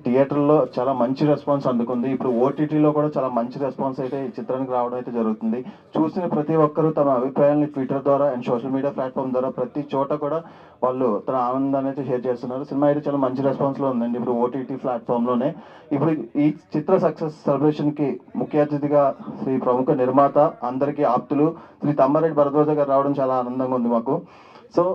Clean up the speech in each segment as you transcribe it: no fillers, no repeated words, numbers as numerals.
థియేటర్లో చాలా మంచి రెస్పాన్స్ అందుకుంది. ఇప్పుడు ఓటీటీలో కూడా చాలా మంచి రెస్పాన్స్ అయితే ఈ చిత్రానికి రావడం అయితే జరుగుతుంది. చూసిన ప్రతి ఒక్కరూ తమ అభిప్రాయాన్ని ట్విట్టర్ ద్వారా అండ్ సోషల్ మీడియా ప్లాట్ఫామ్ ద్వారా ప్రతి చోట కూడా వాళ్ళు తన ఆనందాన్ని అయితే షేర్ చేస్తున్నారు. సినిమా అయితే చాలా మంచి రెస్పాన్స్లో ఉందండి. ఇప్పుడు ఓటీటీ ప్లాట్ఫామ్లోనే ఇప్పుడు ఈ చిత్ర సక్సెస్ సెలబ్రేషన్కి ముఖ్య అతిథిగా శ్రీ ప్రముఖ నిర్మాత అందరికీ ఆప్తులు శ్రీ తమ్మారెడ్డి భరద్వాజ గారు రావడం చాలా ఆనందంగా ఉంది మాకు. సో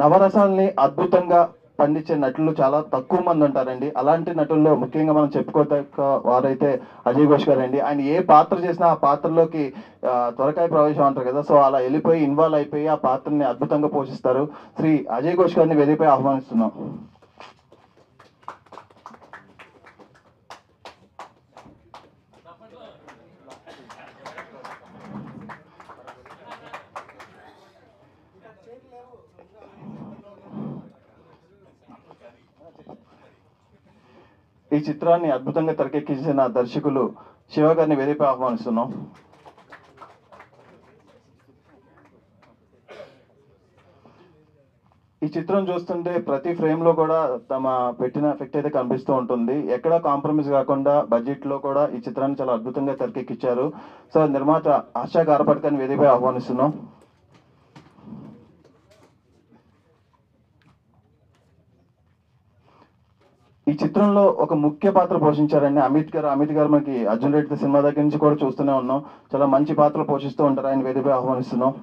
నవరసాల్ని అద్భుతంగా పండించే నటులు చాలా తక్కువ మంది ఉంటారండి. అలాంటి నటుల్లో ముఖ్యంగా మనం చెప్పుకోదగ్గ వారైతే అజయ్ ఘోష్ గారండి. ఆయన ఏ పాత్ర చేసినా ఆ పాత్రలోకి త్వరకాయ ప్రవేశం అంటారు కదా, సో అలా వెళ్ళిపోయి ఇన్వాల్వ్ అయిపోయి ఆ పాత్రని అద్భుతంగా పోషిస్తారు. శ్రీ అజయ్ ఘోష్ గారిని వేదికపై ఆహ్వానిస్తున్నాం. ఈ చిత్రాన్ని అద్భుతంగా తెరకెక్కించిన దర్శకులు శివ గారిని వేదికపై ఆహ్వానిస్తున్నాం. ఈ చిత్రం చూస్తుంటే ప్రతి ఫ్రేమ్ లో కూడా తమ పెట్టిన ఎఫెక్ట్ అయితే కనిపిస్తూ ఉంటుంది. ఎక్కడా కాంప్రమైజ్ కాకుండా బడ్జెట్ లో కూడా ఈ చిత్రాన్ని చాలా అద్భుతంగా తెరకెక్కించారు. సో నిర్మాత ఆశా గారపడకని వేదికపై ఆహ్వానిస్తున్నాం. ఈ చిత్రంలో ఒక ముఖ్య పాత్ర పోషించారండి అమిత్ గారు మనకి అర్జున్ రెడ్డి సినిమా దగ్గర నుంచి కూడా చూస్తూనే ఉన్నాం. చాలా మంచి పాత్ర పోషిస్తూ ఉంటారు. ఆయన వేదికపై ఆహ్వానిస్తున్నాం.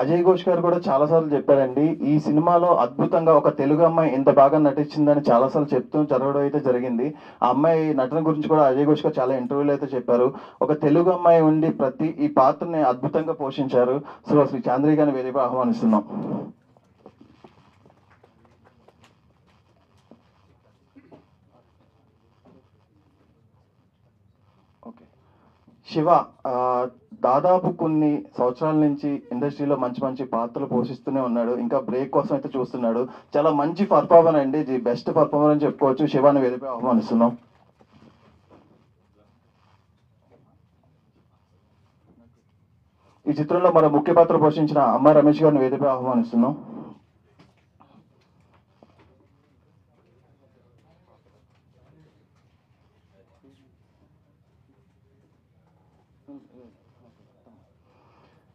అజయ్ ఘోష్ గారు కూడా చాలాసార్లు చెప్పారండి, ఈ సినిమాలో అద్భుతంగా ఒక తెలుగు అమ్మాయి ఎంత బాగా నటించిందని చాలాసార్లు చెప్తూ జరగడం అయితే జరిగింది. ఆ అమ్మాయి నటన గురించి కూడా అజయ్ ఘోష్ గారు చాలా ఇంటర్వ్యూలు అయితే చెప్పారు. ఒక తెలుగు అమ్మాయి ఉండి ఈ పాత్రని అద్భుతంగా పోషించారు. సో శ్రీ చాంద్రి గారిని వేదికపై ఆహ్వానిస్తున్నాం. ఓకే, శివ దాదాపు కొన్ని సంవత్సరాల నుంచి ఇండస్ట్రీలో మంచి మంచి పాత్రలు పోషిస్తూనే ఉన్నాడు. ఇంకా బ్రేక్ కోసం అయితే చూస్తున్నాడు. చాలా మంచి పర్ఫార్మర్ అండి, ది బెస్ట్ పర్ఫార్మర్ అని చెప్పుకోవచ్చు. శివాని వేదికపై ఆహ్వానిస్తున్నాం. ఈ చిత్రంలో మన ముఖ్య పాత్ర పోషించిన అమ్మ రమేష్ గారిని వేదికపై ఆహ్వానిస్తున్నాం.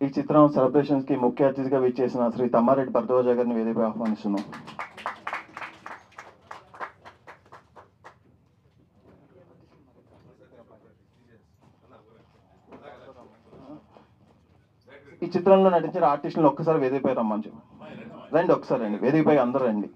ఈ చిత్రం సెలబ్రేషన్స్ కి ముఖ్య అతిథిగా విచ్చేసిన శ్రీ తమ్మారెడ్డి భరద్వాజ గారిని వేదికపై ఆహ్వానిస్తున్నాం. ఈ చిత్రంలో నటించిన ఆర్టిస్టులను ఒక్కసారి వేదికపై రమ్మని రండి. ఒకసారి రండి వేదికపై, అందరూ రండి.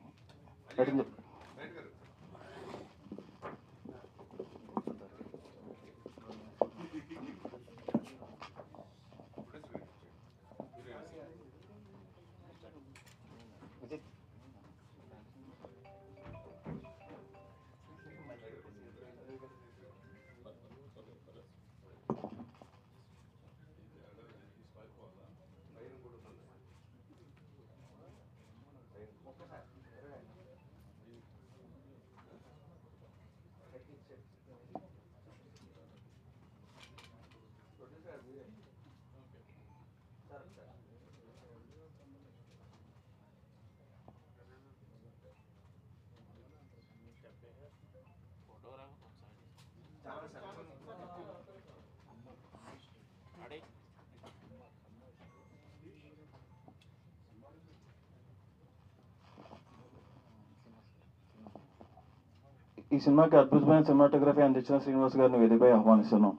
ఈ సినిమాకి అద్భుతమైన సినిమాటోగ్రఫీ అందించిన శ్రీనివాస్ గారిని వేదికపై ఆహ్వానిస్తున్నాం.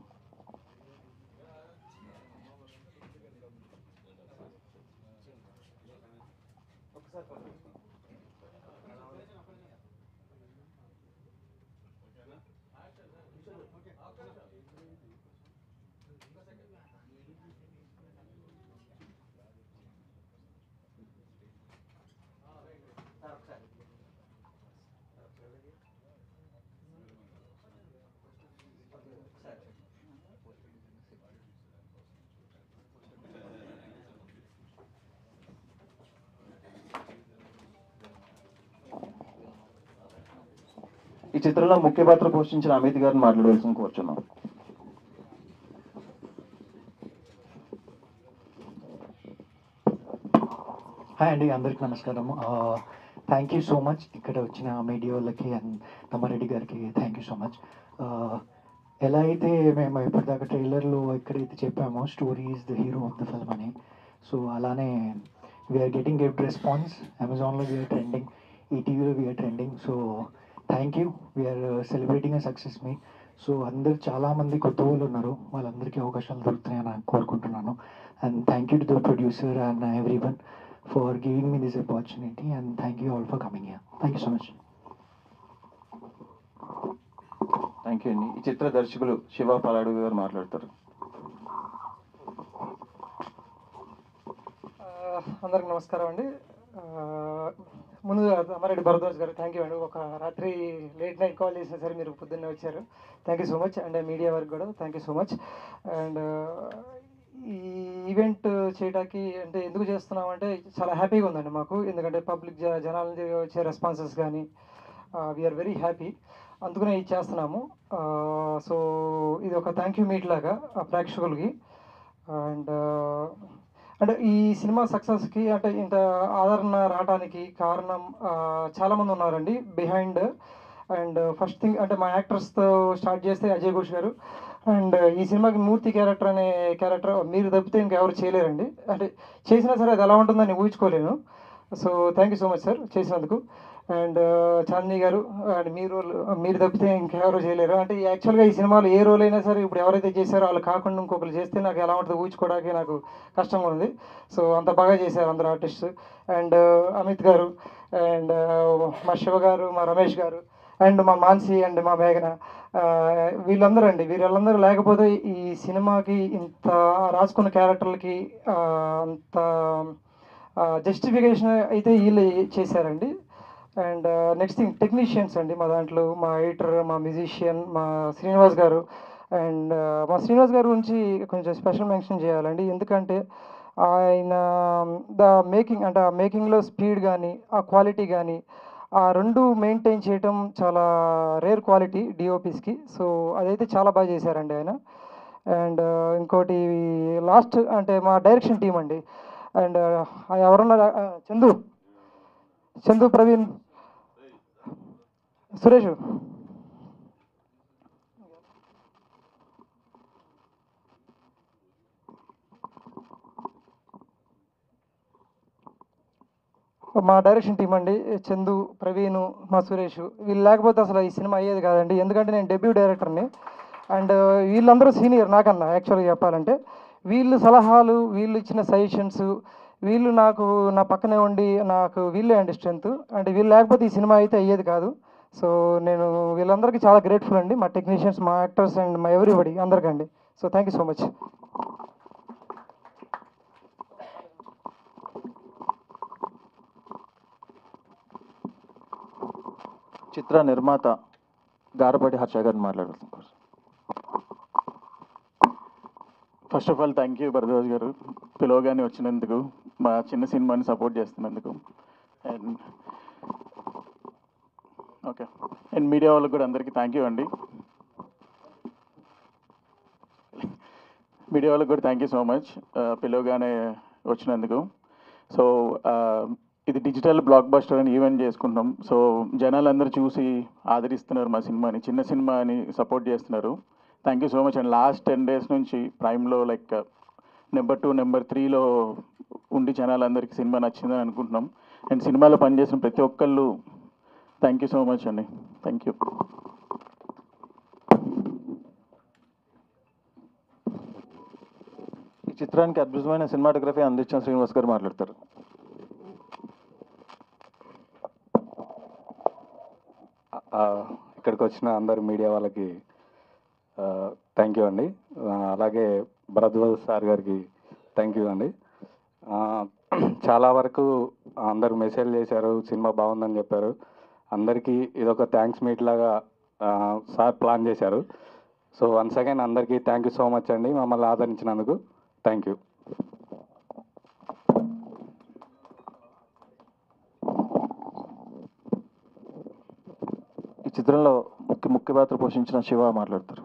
ఈ చిత్రంలో ముఖ్య పాత్ర పోషించిన అమిత్ గారిని మాట్లాడవలసింది కోరుచున్నాం. హాయ్ అండి, అందరికి నమస్కారం. థ్యాంక్ యూ సో మచ్ ఇక్కడ వచ్చిన మీడియా వాళ్ళకి అండ్ తమ్మారెడ్డి గారికి థ్యాంక్ యూ సో మచ్. ఎలా అయితే మేము ఇప్పటిదాకా ట్రైలర్లో ఎక్కడైతే చెప్పామో story is the hero of the film అని, సో అలానే వీఆర్ గెటింగ్ గుడ్ రెస్పాన్స్. అమెజాన్లో వీఆర్ ట్రెండింగ్, ఈటీవీలో we're trending. So thank you, we're celebrating a success మీ. సో అందరు చాలామంది కొత్త వాళ్ళు ఉన్నారు, వాళ్ళందరికీ అవకాశాలు దొరుకుతాయని నేను కోరుకుంటున్నాను. And thank you to the producer and every one for giving me this opportunity, and thank you all for coming here. Thank you so much. Thank you అండి. ఈ చిత్ర దర్శకులు శివ పలాడు గారు మాట్లాడతారు. అందరికి నమస్కారం అండి. ముందుగా అమ్మారెడ్డి భరద్వాజ్ గారు థ్యాంక్ యూ అండి. ఒక రాత్రి లేట్ నైట్ కాల్ చేసినా సరే మీరు పొద్దున్నే వచ్చారు. Thank you so much. And media వారికి కూడా thank you so much. And ఈ ఈవెంట్ చేయడానికి అంటే ఎందుకు చేస్తున్నామంటే చాలా హ్యాపీగా ఉందండి మాకు, ఎందుకంటే పబ్లిక్ జనాల నుంచి వచ్చే రెస్పాన్సెస్ కానీ వీఆర్ వెరీ హ్యాపీ, అందుకనే ఇది చేస్తున్నాము. సో ఇది ఒక థ్యాంక్ యూ మీట్ లాగా ప్రేక్షకులకి. అండ్ అంటే ఈ సినిమా సక్సెస్కి అంటే ఇంత ఆదరణ రావడానికి కారణం చాలామంది ఉన్నారండి బిహైండ్. అండ్ ఫస్ట్ థింగ్ అంటే మా యాక్టర్స్తో స్టార్ట్ చేస్తే అజయ్ ఘోష్ గారు, అండ్ ఈ సినిమాకి మూర్తి క్యారెక్టర్ అనే క్యారెక్టర్ మీరు తప్పితే ఇంకెవరు చేయలేరండి. అంటే చేసినా సరే అది ఎలా ఉంటుందని ఊహించుకోలేను. So thank you so much sir చేసినందుకు. అండ్ చాందిని గారు, అండ్ మీ రోల్ మీరు తప్పితే ఇంకెవరు చేయలేరు. అంటే యాక్చువల్గా ఈ సినిమాలో ఏ రోల్ అయినా సరే ఇప్పుడు ఎవరైతే చేశారో వాళ్ళు కాకుండా ఇంకొకరు చేస్తే నాకు ఎలా ఉంటుందో ఊహించుకోవడానికి నాకు కష్టంగా ఉంది. సో అంత బాగా చేశారు అందరు ఆర్టిస్ట్. అండ్ అమిత్ గారు, అండ్ మా శివ గారు, మా రమేష్ గారు, అండ్ మా మాన్సి, అండ్ మా మేఘన, వీళ్ళందరూ లేకపోతే ఈ సినిమాకి ఇంత రాసుకున్న క్యారెక్టర్లకి అంత జస్టిఫికేషన్ అయితే వీళ్ళు చేశారండి. అండ్ నెక్స్ట్ థింగ్ టెక్నీషియన్స్ అండి మా దాంట్లో, మా ఎడిటర్, మా మ్యూజిషియన్, మా శ్రీనివాస్ గారు. అండ్ మా శ్రీనివాస్ గారి గురించి కొంచెం స్పెషల్ మెన్షన్ చేయాలండి, ఎందుకంటే ఆయన ద మేకింగ్ అంటే ఆ మేకింగ్లో స్పీడ్ కానీ ఆ క్వాలిటీ కానీ ఆ రెండు మెయింటైన్ చేయటం చాలా రేర్ క్వాలిటీ డిఓపిస్కి. సో అదైతే చాలా బాగా చేశారండి ఆయన. అండ్ ఇంకోటి లాస్ట్ అంటే మా డైరెక్షన్ టీం అండి. అండ్ ఎవరన్నా చందు, ప్రవీణ్, సురేష్, మా డైరెక్షన్ టీం అండి. చందు, ప్రవీణ్, మా సురేష్, వీళ్ళు లేకపోతే అసలు ఈ సినిమా అయ్యేది కాదండి, ఎందుకంటే నేను డెబ్యూ డైరెక్టర్ని. అండ్ వీళ్ళందరూ సీనియర్ నాకన్నా యాక్చువల్గా చెప్పాలంటే. వీళ్ళు సలహాలు, వీళ్ళు ఇచ్చిన సజెషన్స్, వీళ్ళు నాకు నా పక్కనే ఉండి నాకు వీళ్ళే అండి స్ట్రెంత్. అంటే వీళ్ళు లేకపోతే ఈ సినిమా అయితే అయ్యేది కాదు. సో నేను వీళ్ళందరికీ చాలా గ్రేట్ఫుల్ అండి, మా టెక్నీషియన్స్, మా యాక్టర్స్ అండ్ మా ఎవ్రీబడి అందరికండి. So thank you so much. చిత్ర నిర్మాత గారపాటి హర్ష గారిని మాట్లాడుతున్నారు. First of all thank you Bharadwaj గారు, పిలవగానే వచ్చినందుకు, మా చిన్న సినిమాని సపోర్ట్ చేస్తున్నందుకు. అండ్ ఓకే, అండ్ మీడియా వాళ్ళకి కూడా అందరికీ థ్యాంక్ యూ అండి. మీడియా వాళ్ళకి కూడా థ్యాంక్ యూ సో మచ్ పిలవగానే వచ్చినందుకు. సో ఇది డిజిటల్ బ్లాక్ బస్టర్ అని ఈవెంట్ చేసుకుంటాం. సో జనాలందరూ చూసి ఆదరిస్తున్నారు మా సినిమాని, చిన్న సినిమా అని సపోర్ట్ చేస్తున్నారు. Thank you so much. And last 10 days నుంచి ప్రైమ్లో లైక్ నెంబర్ 2, నెంబర్ 3లో ఉండి జనాలందరికీ సినిమా నచ్చిందని అనుకుంటున్నాం. అండ్ సినిమాలో పనిచేసిన ప్రతి ఒక్కళ్ళు థ్యాంక్ యూ సో మచ్ అండి. Thank you. ఈ చిత్రానికి అద్భుతమైన సినిమాటోగ్రఫీ అందించిన శ్రీనివాస్ గారు మాట్లాడతారు. ఇక్కడికి వచ్చిన అందరు మీడియా వాళ్ళకి థ్యాంక్ యూ అండి. అలాగే భరద్వాజ్ సార్ గారికి థ్యాంక్ యూ అండి. చాలా వరకు అందరు మెసేజ్ చేశారు, సినిమా బాగుందని చెప్పారు. అందరికీ ఇదొక థ్యాంక్స్ మీట్ లాగా సార్ ప్లాన్ చేశారు. సో వన్స్ అగైన్ అందరికీ థ్యాంక్ యూ సో మచ్ అండి, మమ్మల్ని ఆదరించినందుకు. Thank you. ఈ చిత్రంలో ముఖ్య పాత్ర పోషించిన శివ మాట్లాడతారు.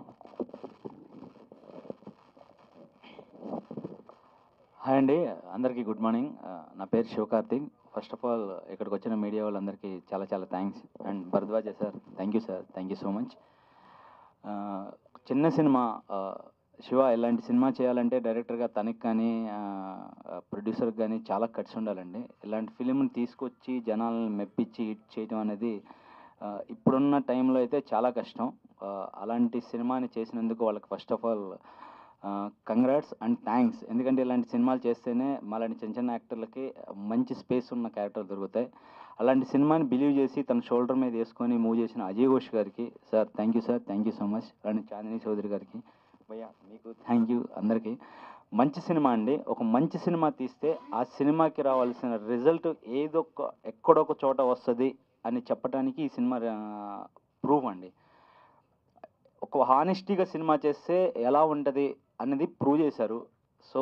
హాయ్ అండి, అందరికీ గుడ్ మార్నింగ్. నా పేరు శివకార్తిక్. ఫస్ట్ ఆఫ్ ఆల్ ఇక్కడికి వచ్చిన మీడియా వాళ్ళందరికీ చాలా చాలా thanks. And Bharadwaj sir, thank you sir, thank you so much. చిన్న సినిమా శివ ఇలాంటి సినిమా చేయాలంటే డైరెక్టర్గా తనకి కానీ ప్రొడ్యూసర్కి కానీ చాలా కట్స్ ఉండాలండి. ఇలాంటి ఫిలింని తీసుకొచ్చి జనాలను మెప్పించి హిట్ చేయడం అనేది ఇప్పుడున్న టైంలో అయితే చాలా కష్టం. అలాంటి సినిమాని చేసినందుకు వాళ్ళకి first of all congrats and thanks. ఎందుకంటే ఇలాంటి సినిమాలు చేస్తేనే మాలాంటి చిన్న చిన్న యాక్టర్లకి మంచి స్పేస్ ఉన్న క్యారెక్టర్లు దొరుకుతాయి. అలాంటి సినిమాని బిలీవ్ చేసి తన షోల్డర్ మీద వేసుకొని మూవ్ చేసిన అజయ్ ఘోష్ గారికి sir thank you sir, thank you so much. అలాంటి చాందిని చౌదరి గారికి భయ్యా మీకు థ్యాంక్ యూ. అందరికీ మంచి సినిమా అండి. ఒక మంచి సినిమా తీస్తే ఆ సినిమాకి రావాల్సిన రిజల్ట్ ఎక్కడొక చోట వస్తుంది అని చెప్పడానికి ఈ సినిమా ప్రూఫ్ అండి. ఒక హానెస్టీగా సినిమా చేస్తే ఎలా ఉంటుంది అనేది ప్రూవ్ చేశారు. సో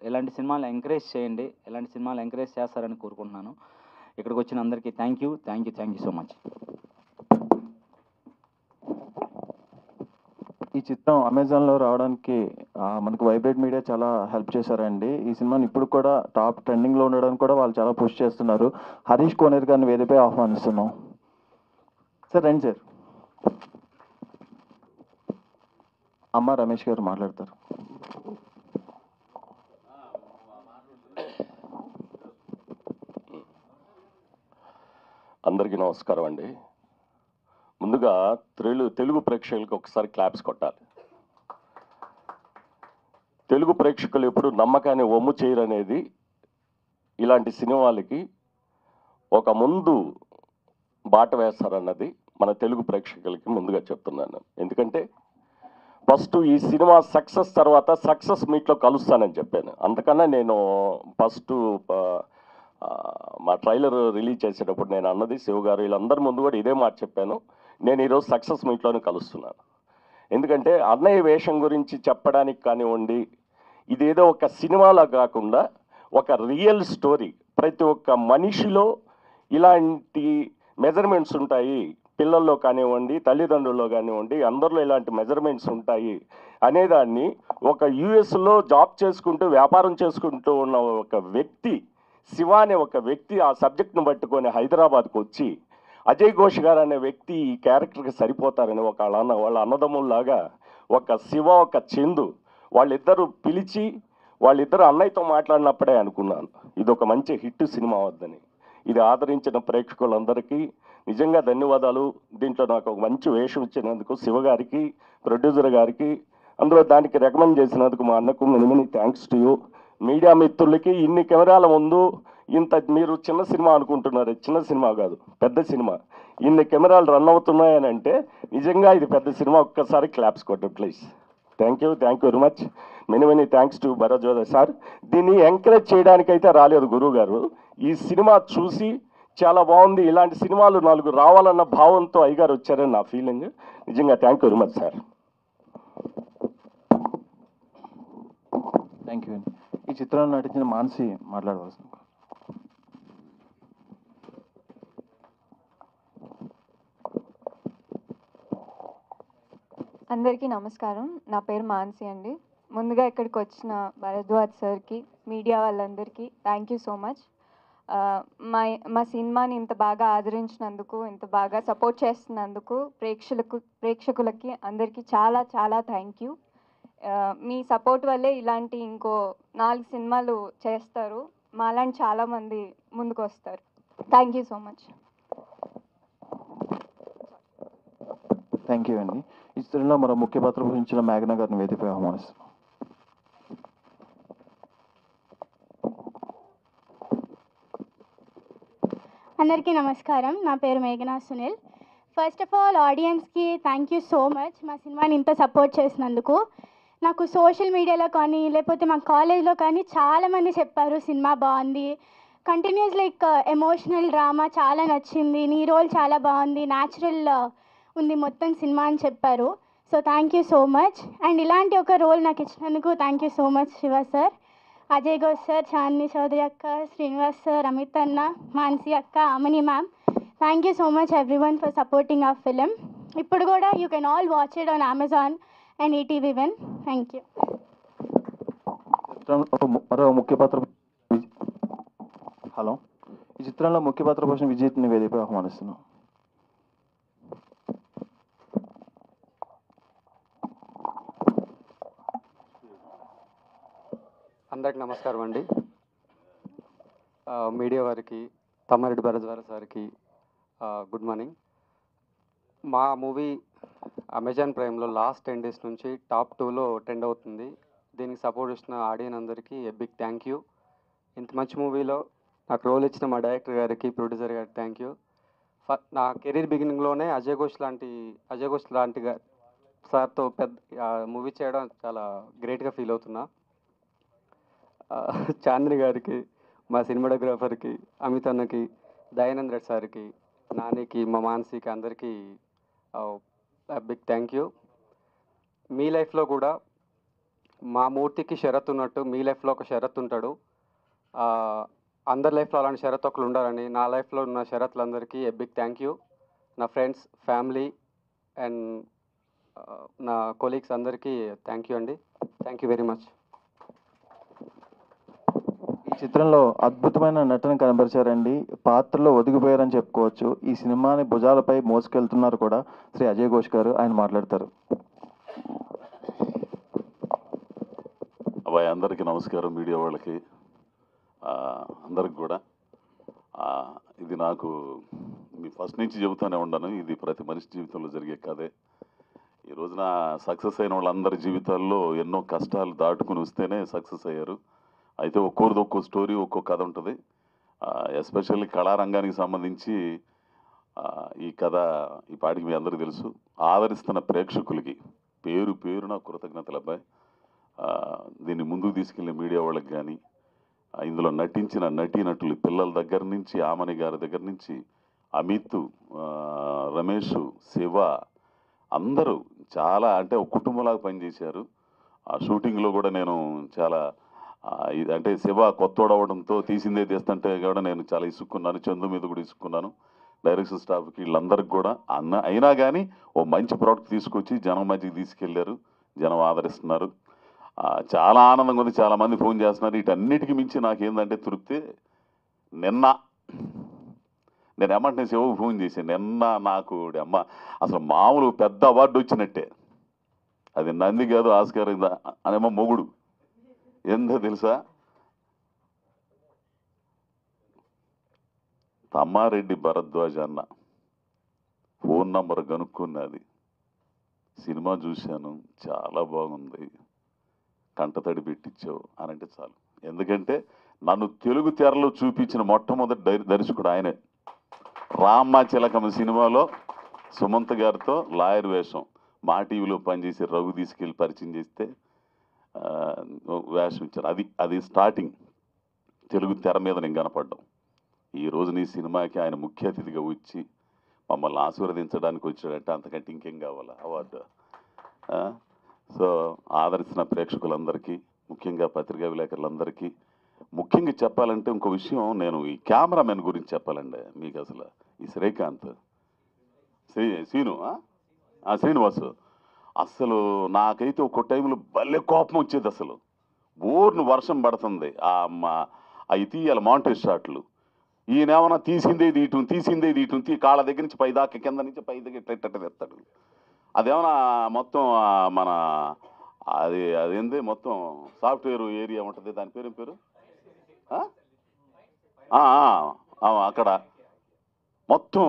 ఇలాంటి సినిమాలు ఎంకరేజ్ చేయండి, ఇలాంటి సినిమాలు ఎంకరేజ్ చేస్తారని కోరుకుంటున్నాను. ఇక్కడికి వచ్చిన అందరికీ thank you, thank you, thank you so much. ఈ చిత్రం అమెజాన్లో రావడానికి మనకు వైబ్రేట్ మీడియా చాలా హెల్ప్ చేశారండి. ఈ సినిమాని ఇప్పుడు కూడా టాప్ ట్రెండింగ్లో ఉండడానికి కూడా వాళ్ళు చాలా పుష్ చేస్తున్నారు. హరీష్ కోనేర్ గారిని వేదికపై ఆహ్వానిస్తున్నాం. సార్ రండి సార్. అమ్మ రమేష్ గారు మాట్లాడతారు. అందరికీ నమస్కారం అండి. ముందుగా తెలుగు ప్రేక్షకులకు ఒకసారి క్లాప్స్ కొట్టాలి. తెలుగు ప్రేక్షకులు ఎప్పుడు నమ్మకాన్ని ఒమ్ము చేయరనేది ఇలాంటి సినిమాలకి ఒక ముందు బాట వేస్తారన్నది మన తెలుగు ప్రేక్షకులకి ముందుగా చెప్తున్నాను. ఎందుకంటే ఫస్ట్ ఈ సినిమా సక్సెస్ తర్వాత సక్సెస్ మీట్లో కలుస్తానని చెప్పాను. అంతకన్నా నేను ఫస్ట్ మా ట్రైలర్ రిలీజ్ చేసేటప్పుడు నేను అన్నది శివ గారు వీళ్ళందరి ముందు కూడా ఇదే మాట చెప్పాను. నేను ఈరోజు సక్సెస్ మీట్లోనే కలుస్తున్నాను. ఎందుకంటే అన్నయ్య వేషం గురించి చెప్పడానికి కానివ్వండి, ఇదేదో ఒక సినిమాలా కాకుండా ఒక రియల్ స్టోరీ. ప్రతి ఒక్క మనిషిలో ఇలాంటి మెజర్మెంట్స్ ఉంటాయి, పిల్లల్లో కానివ్వండి, తల్లిదండ్రుల్లో కానివ్వండి, అందరిలో ఇలాంటి మెజర్మెంట్స్ ఉంటాయి అనేదాన్ని ఒక యుఎస్లో జాబ్ చేసుకుంటూ వ్యాపారం చేసుకుంటూ ఉన్న ఒక వ్యక్తి, శివ అనే ఒక వ్యక్తి ఆ సబ్జెక్ట్ను పట్టుకొని హైదరాబాద్కు వచ్చి అజయ్ ఘోష్ గారు అనే వ్యక్తి ఈ క్యారెక్టర్కి సరిపోతారని వాళ్ళ అన్నదమ్ముల్లాగా ఒక శివ ఒక చందు వాళ్ళిద్దరూ పిలిచి వాళ్ళిద్దరు అన్నయ్యతో మాట్లాడినప్పుడే అనుకున్నాను ఇది ఒక మంచి హిట్ సినిమా వద్దని. ఇది ఆదరించిన ప్రేక్షకులందరికీ నిజంగా ధన్యవాదాలు. దీంట్లో నాకు ఒక మంచి వేషం ఇచ్చినందుకు శివ గారికి, ప్రొడ్యూసర్ గారికి, అందులో దానికి రికమెండ్ చేసినందుకు మా అన్నకు many thanks to you. Media మిత్రులకి ఇన్ని కెమెరాల ముందు ఇంత మీరు చిన్న సినిమా అనుకుంటున్నారు, చిన్న సినిమా కాదు పెద్ద సినిమా. ఇన్ని కెమెరాలు రన్ అవుతున్నాయని అంటే నిజంగా ఇది పెద్ద సినిమా. ఒక్కసారి క్లాప్స్ కొట్టు please. Thank you very much. Many thanks to Bharadwaj sir. దీన్ని ఎంకరేజ్ చేయడానికైతే రాలేదు గురువు గారు. ఈ సినిమా చూసి చాలా బాగుంది, ఇలాంటి సినిమాలు 4 రావాలన్న భావంతో అయ్యగారు వచ్చారని నా ఫీలింగ్. నిజంగా thank you very much sir. Thank you అండి. ఈ చిత్రంలో నటించిన మానసి మాట్లాడవలసింది. అందరికీ నమస్కారం. నా పేరు మానసి అండి. ముందుగా ఇక్కడికి వచ్చిన భరద్వాజ్ సార్కి, మీడియా వాళ్ళందరికీ థ్యాంక్ యూ సో మచ్. మా సినిమాని ఇంత బాగా ఆదరించినందుకు, ఇంత బాగా సపోర్ట్ చేస్తున్నందుకు ప్రేక్షకులకి అందరికీ చాలా చాలా థ్యాంక్ యూ. మీ సపోర్ట్ వల్లే ఇలాంటి ఇంకో 4 సినిమాలు చేస్తారు, మాలాంటి చాలామంది ముందుకు వస్తారు. Thank you so much. Thank you అండి. ఈ చిత్రంలో మరో ముఖ్య పాత్ర వహించిన మేఘనా గారిని వేదికపై ఆహ్వానిస్తున్నాం. అందరికీ నమస్కారం. నా పేరు మేఘనా సునీల్. ఫస్ట్ ఆఫ్ ఆల్ ఆడియన్స్కి థ్యాంక్ యూ సో మచ్ మా సినిమాని ఇంత సపోర్ట్ చేసినందుకు. నాకు సోషల్ మీడియాలో కానీ లేకపోతే మా కాలేజ్లో కానీ చాలామంది చెప్పారు సినిమా బాగుంది, కంటిన్యూస్ లైక్ ఎమోషనల్ డ్రామా చాలా నచ్చింది, నీ రోల్ చాలా బాగుంది, న్యాచురల్ ఉంది మొత్తం సినిమా అని చెప్పారు. So thank you so much. And ఇలాంటి ఒక రోల్ నాకు ఇచ్చినందుకు thank you so much Shiva sir, Ajay Ghosh sir, Chandini Chowdary అక్క, శ్రీనివాస్ సార్, అమిత్ అన్న, మాన్సి అక్క, Amani ma'am. Thank you so much everyone for supporting our film. ఇప్పుడు కూడా you can all watch it on Amazon and ETV1. Thank you. మరో ముఖ్య పాత్ర హలో ఈ చిత్రంలో ముఖ్య పాత్ర పోషణ విజేత్ని వేదికపై ఆహ్వానిస్తున్నాం. అందరికి నమస్కారం అండి. మీడియా వారికి, తమ్మారెడ్డి భరద్వాజ సార్కి గుడ్ మార్నింగ్. మా మూవీ అమెజాన్ ప్రైమ్లో లాస్ట్ 10 days నుంచి టాప్ 2లో ట్రెండ్ అవుతుంది. దీనికి సపోర్ట్ ఇచ్చిన ఆడియన్స్ అందరికీ బిగ్ థ్యాంక్ యూ. ఇంత మంచి మూవీలో నాకు రోల్ ఇచ్చిన మా డైరెక్టర్ గారికి, ప్రొడ్యూసర్ గారికి థ్యాంక్ యూ. నా కెరీర్ బిగినింగ్లోనే అజయ్ ఘోష్ లాంటి సార్తో పెద్ద మూవీ చేయడం చాలా గ్రేట్గా ఫీల్ అవుతున్నా. చాంద్ని గారికి, మా సినిమాటోగ్రాఫర్కి, అమిత్ అన్నకి, దయానంద్ రెడ్డి సార్కి, నానికి, మా మానసికి అందరికీ బిగ్ థ్యాంక్ యూ. మీ లైఫ్లో కూడా మా మూర్తికి షరత్ ఉన్నట్టు మీ లైఫ్లో ఒక షరత్ ఉంటాడు. అందరి లైఫ్లో అలాంటి షరత్ ఒకరు ఉండాలని, నా లైఫ్లో ఉన్న షరత్లందరికీ బిగ్ థ్యాంక్ యూ. నా ఫ్రెండ్స్, ఫ్యామిలీ అండ్ నా కొలీగ్స్ అందరికీ థ్యాంక్ యూ అండి. Thank you very much. ఈ చిత్రంలో అద్భుతమైన నటన కనబరిచారండి. పాత్రలో ఒదిగిపోయారని చెప్పుకోవచ్చు. ఈ సినిమాని భుజాలపై మోసుకెళ్తున్నారు కూడా శ్రీ అజయ్ ఘోష్ గారు. ఆయన మాట్లాడతారు. అబ్బాయి అందరికీ నమస్కారం, మీడియా వాళ్ళకి అందరికి కూడా. ఇది నాకు మీ ఫస్ట్ నుంచి చెబుతూనే ఉన్నాను, ఇది ప్రతి మనిషి జీవితంలో జరిగే కథే. ఈ రోజున సక్సెస్ అయిన వాళ్ళందరి జీవితాల్లో ఎన్నో కష్టాలు దాటుకుని వస్తేనే సక్సెస్ అయ్యారు. అయితే ఒక్కోరిది ఒక్కో స్టోరీ, ఒక్కో కథ ఉంటుంది. ఎస్పెషల్లీ కళారంగానికి సంబంధించి ఈ కథ ఈ పాటికి మీ అందరికీ తెలుసు. ఆదరిస్తున్న ప్రేక్షకులకి పేరు పేరున కృతజ్ఞతలు అబ్బాయి. దీన్ని ముందుకు తీసుకెళ్ళిన మీడియా వాళ్ళకి కానీ, ఇందులో నటించిన నటీనటులు పిల్లల దగ్గర నుంచి, ఆమని గారి దగ్గర నుంచి, అమిత్, రమేష్, శివ అందరూ చాలా అంటే ఒక కుటుంబంలాగా పనిచేశారు. ఆ షూటింగ్లో కూడా నేను చాలా అంటే శివ కొత్తోడవడంతో తీసిందే తీస్తుంటే కూడా నేను చాలా ఇసుక్కున్నాను. చందు మీద కూడా ఇసుక్కున్నాను. డైరెక్షన్ స్టాఫ్కి వీళ్ళందరికీ కూడా అయినా కానీ ఓ మంచి ప్రోడక్ట్ తీసుకొచ్చి జనం మధ్యకి తీసుకెళ్లారు. జనం ఆదరిస్తున్నారు. చాలా ఆనందంగా ఉంది. చాలామంది ఫోన్ చేస్తున్నారు. వీటన్నిటికీ మించి నాకేందంటే తృప్తి, నిన్న నేను ఏమంటే శివకు ఫోన్ చేశాను. నిన్న నాకు అమ్మ అసలు మామూలు పెద్ద అవార్డు వచ్చినట్టే. అది నంది కాదు, ఆస్కార్ అనేమో మొగుడు. ఏందో తెలుసా, తమ్మారెడ్డి భరద్వాజ్ అన్న ఫోన్ నంబర్ కనుక్కున్నది. సినిమా చూశాను, చాలా బాగుంది, కంటతడి పెట్టించావు అని అంటే చాలు. ఎందుకంటే నన్ను తెలుగు తెరలో చూపించిన మొట్టమొదటి దర్శకుడు ఆయనే. రామ్మ చిలకమ్మ సినిమాలో సుమంత్ గారితో లాయర్ వేషం, మా టీవీలో పనిచేసి రఘు తీసుకెళ్ళి పరిచయం చేస్తే వేషం ఇచ్చారు. అది స్టార్టింగ్ తెలుగు తెర మీద నేను కనపడ్డాం. ఈరోజు నీ సినిమాకి ఆయన ముఖ్య అతిథిగా వచ్చి మమ్మల్ని ఆశీర్వదించడానికి వచ్చాడంటే అంతకంటే ఇంకేం కావాలా అవార్డు. సో ఆదరిస్తున్న ప్రేక్షకులందరికీ, ముఖ్యంగా పత్రికా విలేకరులందరికీ, ముఖ్యంగా చెప్పాలంటే ఇంకో విషయం, నేను ఈ కెమెరామెన్ గురించి చెప్పాలండి మీకు. అసలు ఈ శ్రీకాంత్ శ్రీనివాసు అసలు నాకైతే ఒక్కో టైంలో భలే కోపం వచ్చేది. అసలు ఊరిని వర్షం పడుతుంది, అవి తీయాలి మాంటేజ్ షాట్లు. ఈయనేమన్నా తీసిందే తీయటం కాళ్ళ దగ్గర నుంచి పై దాకా, కింద నుంచి పై దగ్గర ఎట్ట తెస్తాడు. అదేమన్నా మొత్తం మన అదేంది మొత్తం సాఫ్ట్వేర్ ఏరియా ఉంటుంది, దాని పేరు పేరు అక్కడ మొత్తం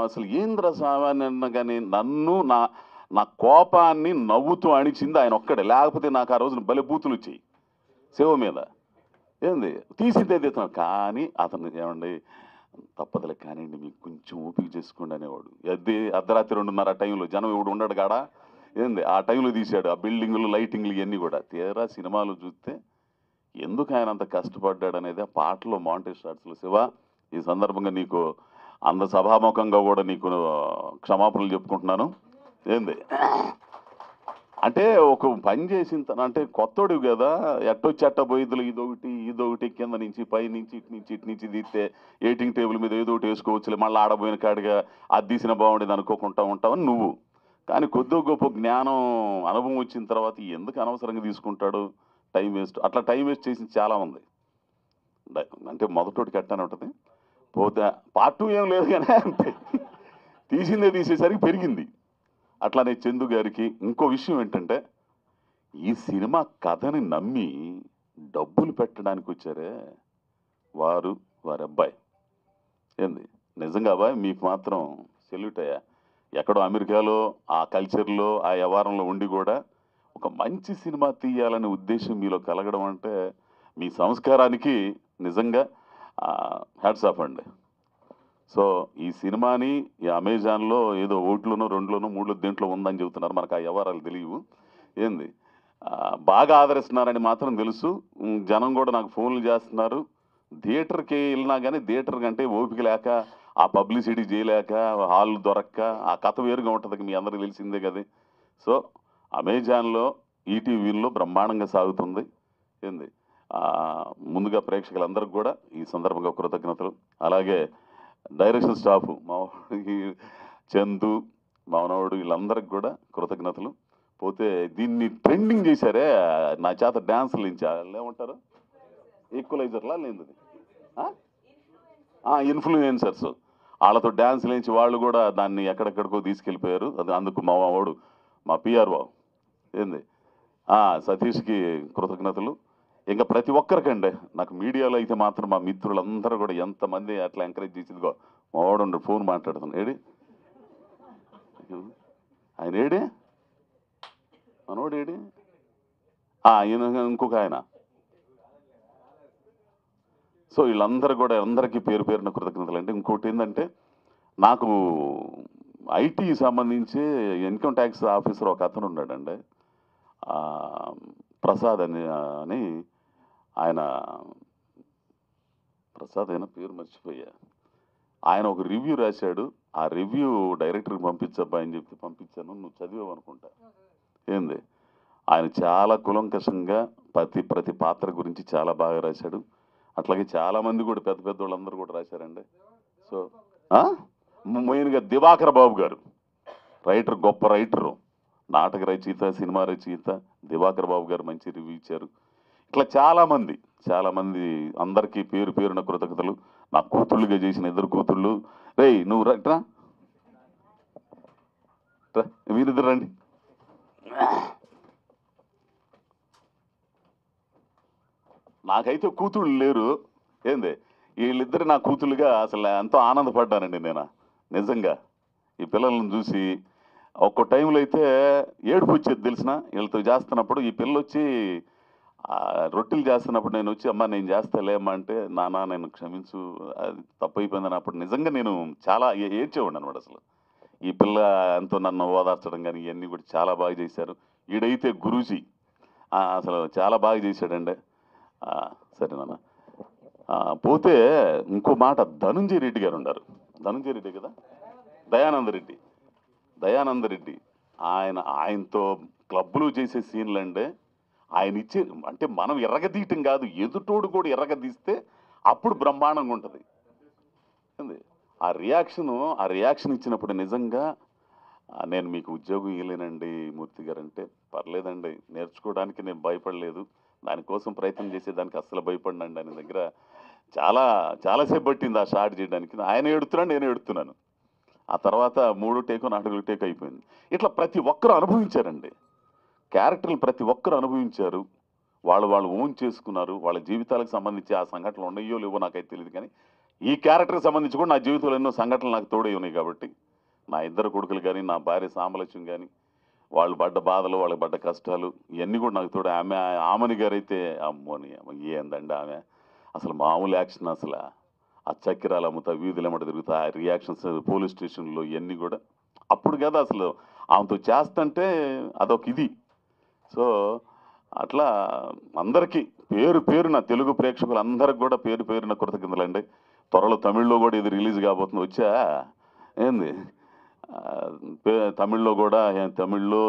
అసలు ఏంద్ర సామాన్య కానీ నన్ను నా కోపాన్ని నవ్వుతూ అణిచింది ఆయన ఒక్కడే. లేకపోతే నాకు ఆ రోజున భలే బూతులు వచ్చాయి శివ మీద. ఏంది తీసిందే తీస్తున్నాడు. కానీ అతను ఏమండి తప్పదులే కానివ్వండి, మీకు కొంచెం ఓపిక చేసుకోండి అనేవాడు. అర్ధరాత్రి 2:30 టైంలో జనం ఎవడు ఉండడు కాడా. ఏంది ఆ టైంలో తీశాడు. ఆ బిల్డింగులు, లైటింగ్లు ఇవన్నీ కూడా. తీరా సినిమాలు చూస్తే ఎందుకు ఆయన అంత కష్టపడ్డాడు అనేది ఆ పాటలో మాంటేజ్ షాట్స్లో. శివ, ఈ సందర్భంగా నీకు అంత సభాముఖంగా కూడా నీకు క్షమాపణలు చెప్పుకుంటున్నాను. ఏంది అంటే ఒక పని చేసిన అంటే కొత్తోడివి కదా, ఎట్టొచ్చి పోయిద్దులు ఇదొకటి కింద నుంచి పై నుంచి ఇటు నుంచి తీస్తే ఎయిటింగ్ టేబుల్ మీద ఏదో ఒకటి వేసుకోవచ్చులే, మళ్ళీ ఆడబోయిన కాడిగా అది తీసిన బాగుండేది అనుకోకుండా ఉంటావని నువ్వు. కానీ కొద్దిగా గొప్ప జ్ఞానం, అనుభవం వచ్చిన తర్వాత ఎందుకు అనవసరంగా తీసుకుంటాడు, టైం వేస్ట్, అట్లా టైం వేస్ట్ చేసింది చాలా ఉంది. అంటే మొదటోటి కట్టానే ఉంటుంది, పోతే పార్ట్ 2 ఏం లేదు కానీ అంతే, తీసిందే తీసేసరికి పెరిగింది. అట్లానే చందు గారికి ఇంకో విషయం ఏంటంటే, ఈ సినిమా కథని నమ్మి డబ్బులు పెట్టడానికి వచ్చారే వారి అబ్బాయి. ఏంది నిజంగా అబ్బాయి మీకు మాత్రం సెల్యూట్ అయ్యా. ఎక్కడో అమెరికాలో ఆ కల్చర్లో ఆ వ్యవహారంలో ఉండి కూడా ఒక మంచి సినిమా తీయాలనే ఉద్దేశం మీలో కలగడం అంటే మీ సంస్కారానికి నిజంగా హ్యాట్స్ ఆఫ్ అండి. సో ఈ సినిమాని ఈ అమెజాన్లో ఏదో 1లోనో 2లోనో 3లో దేంట్లో ఉందని చెబుతున్నారు, మనకు ఆ వ్యవహారాలు తెలియవు. ఏంది బాగా ఆదరిస్తున్నారని మాత్రం తెలుసు. జనం కూడా నాకు ఫోన్లు చేస్తున్నారు. థియేటర్కి వెళ్ళినా కానీ థియేటర్ కంటే ఓపిక లేక, ఆ పబ్లిసిటీ చేయలేక, హాల్ దొరక్క, ఆ కథ వేరుగా ఉంటుంది, మీ అందరికీ తెలిసిందే కదా. సో అమెజాన్లో ఈటీవీలో బ్రహ్మాండంగా సాగుతుంది. ఏంది ముందుగా ప్రేక్షకులందరికీ కూడా ఈ సందర్భంగా కృతజ్ఞతలు. అలాగే డైరెక్షన్ స్టాఫ్ మావాడికి చందు మానవుడు వీళ్ళందరికీ కూడా కృతజ్ఞతలు. పోతే దీన్ని ట్రెండింగ్ చేశారే నా చేత డ్యాన్సులు ఏమంటారు, ఈక్వలైజర్లా లేదు ఇన్ఫ్లుయెన్సర్స్, వాళ్ళతో డ్యాన్సులు వేయించి వాళ్ళు కూడా దాన్ని ఎక్కడెక్కడికో తీసుకెళ్ళిపోయారు. అది అందుకు మా వాడు మా పిఆర్ఓ ఏంది సతీష్కి కృతజ్ఞతలు. ఇంకా ప్రతి ఒక్కరికండి, నాకు మీడియాలో అయితే మాత్రం మా మిత్రులందరూ కూడా ఎంతమంది అట్లా ఎంకరేజ్ చేసిందిగో మా వాడు ఫోన్ మాట్లాడుతున్నాను. ఏడి ఆయన ఏడి మనోడు ఏడి ఈయన ఇంకొక ఆయన. సో వీళ్ళందరూ కూడా అందరికీ పేరు పేరున కృతజ్ఞతలు అండి. ఇంకోటి ఏంటంటే, నాకు ఐటీ సంబంధించి ఇన్కమ్ ట్యాక్స్ ఆఫీసర్ ఒక అతను ఉన్నాడండి, ప్రసాద్ అని ఆయన, ప్రసాద్ అయినా పేరు మర్చిపోయా. ఆయన ఒక రివ్యూ రాశాడు. ఆ రివ్యూ డైరెక్టర్కి పంపించబ్బా అని చెప్తే పంపించాను, నువ్వు చదివావు అనుకుంటా. ఏంది ఆయన చాలా కులంకషంగా ప్రతి పాత్ర గురించి చాలా బాగా రాశాడు. అట్లాగే చాలామంది కూడా పెద్ద పెద్ద వాళ్ళందరూ కూడా రాశారండి. సో మెయిన్గా దివాకర్ బాబు గారు రైటర్, గొప్ప రైటరు, నాటక రచయిత, సినిమా రచయిత దివాకర్ బాబు గారు మంచి రివ్యూ ఇచ్చారు. ఇట్లా చాలామంది అందరికీ పేరు పేరున కృతజ్ఞతలు. నా కూతుళ్ళుగా చేసిన 2 కూతుళ్ళు, రేయ్ నువ్వు రా మీరిద్దరు రండి. నాకైతే కూతుళ్ళు లేరు. ఏంది వీళ్ళిద్దరు నా కూతుళ్ళుగా అసలు ఎంతో ఆనందపడ్డానండి నేను నిజంగా. ఈ పిల్లలను చూసి ఒక్కో టైంలో అయితే ఏడుపు వచ్చేది తెలిసిన వీళ్ళతో చేస్తున్నప్పుడు. ఈ పిల్లలు వచ్చి రొట్టెలు చేస్తున్నప్పుడు నేను వచ్చి అమ్మ నేను చేస్తాలేమ్మా అంటే, నాన్న నేను క్షమించు అది తప్పు అయిపోయిందని అప్పుడు నిజంగా నేను చాలా ఏడ్చేవాడిని అనమాట. అసలు ఈ పిల్ల ఎంతో నన్ను ఓదార్చడం కానీ ఇవన్నీ కూడా చాలా బాగా చేశారు. ఈడైతే గురూజీ అసలు చాలా బాగా చేశాడండి. సరే నాన్న. పోతే ఇంకో మాట, ధనుంజయ రెడ్డి గారు ఉన్నారు. ధనుంజయ రెడ్డి కదా, దయానంద రెడ్డి ఆయనతో క్లబ్లు చేసే సీన్లు అంటే ఆయన ఇచ్చే, అంటే మనం ఎర్రగదీయటం కాదు, ఎదుటోడు కూడా ఎర్రగదీస్తే అప్పుడు బ్రహ్మాండంగా ఉంటుంది. ఆ రియాక్షన్ ఇచ్చినప్పుడు నిజంగా నేను మీకు ఉద్యోగం ఇవ్వలేనండి మూర్తి గారు అంటే, పర్లేదండి నేర్చుకోవడానికి నేను భయపడలేదు, దానికోసం ప్రయత్నం చేసేదానికి అస్సలు భయపడినండి. ఆయన దగ్గర చాలాసేపు పట్టింది ఆ షాట్ చేయడానికి. ఆయన ఎడుతున్నాడు, నేను ఎడుతున్నాను. ఆ తర్వాత 3 టేకు 4 టేకు అయిపోయింది. ఇట్లా ప్రతి ఒక్కరు అనుభవించారండి, క్యారెక్టర్లు ప్రతి ఒక్కరు అనుభవించారు. వాళ్ళు ఓన్ చేసుకున్నారు. వాళ్ళ జీవితాలకు సంబంధించి ఆ సంఘటనలు ఉన్నాయో లేవో నాకైతే తెలియదు, కానీ ఈ క్యారెక్టర్కి సంబంధించి కూడా నా జీవితంలో ఎన్నో సంఘటనలు నాకు తోడై ఉన్నాయి. కాబట్టి నా 2 కొడుకులు కానీ, నా భార్య సామలక్ష్యం కానీ, వాళ్ళు పడ్డ బాధలు, వాళ్ళకి పడ్డ కష్టాలు ఇవన్నీ కూడా నాకు తోడు. ఆమెని గారైతే అమ్మోని ఏందండి ఆమె అసలు మామూలు యాక్షన్, అసలు ఆ చక్కెరాలు అమ్ముతా, వీధులు ఎమ్మట తిరుగుతా, ఆ రియాక్షన్స్ పోలీస్ స్టేషన్లో ఇవన్నీ కూడా అప్పుడు కదా అసలు ఆమెతో చేస్తుంటే అదొక ఇది. సో అట్లా అందరికీ పేరున తెలుగు ప్రేక్షకులు అందరికి కూడా పేరున కృతజ్ఞతలండి. త్వరలో తమిళ్లో కూడా ఇది రిలీజ్ కాబోతుంది. వచ్చా ఏంది తమిళ్లో కూడా, తమిళ్లో,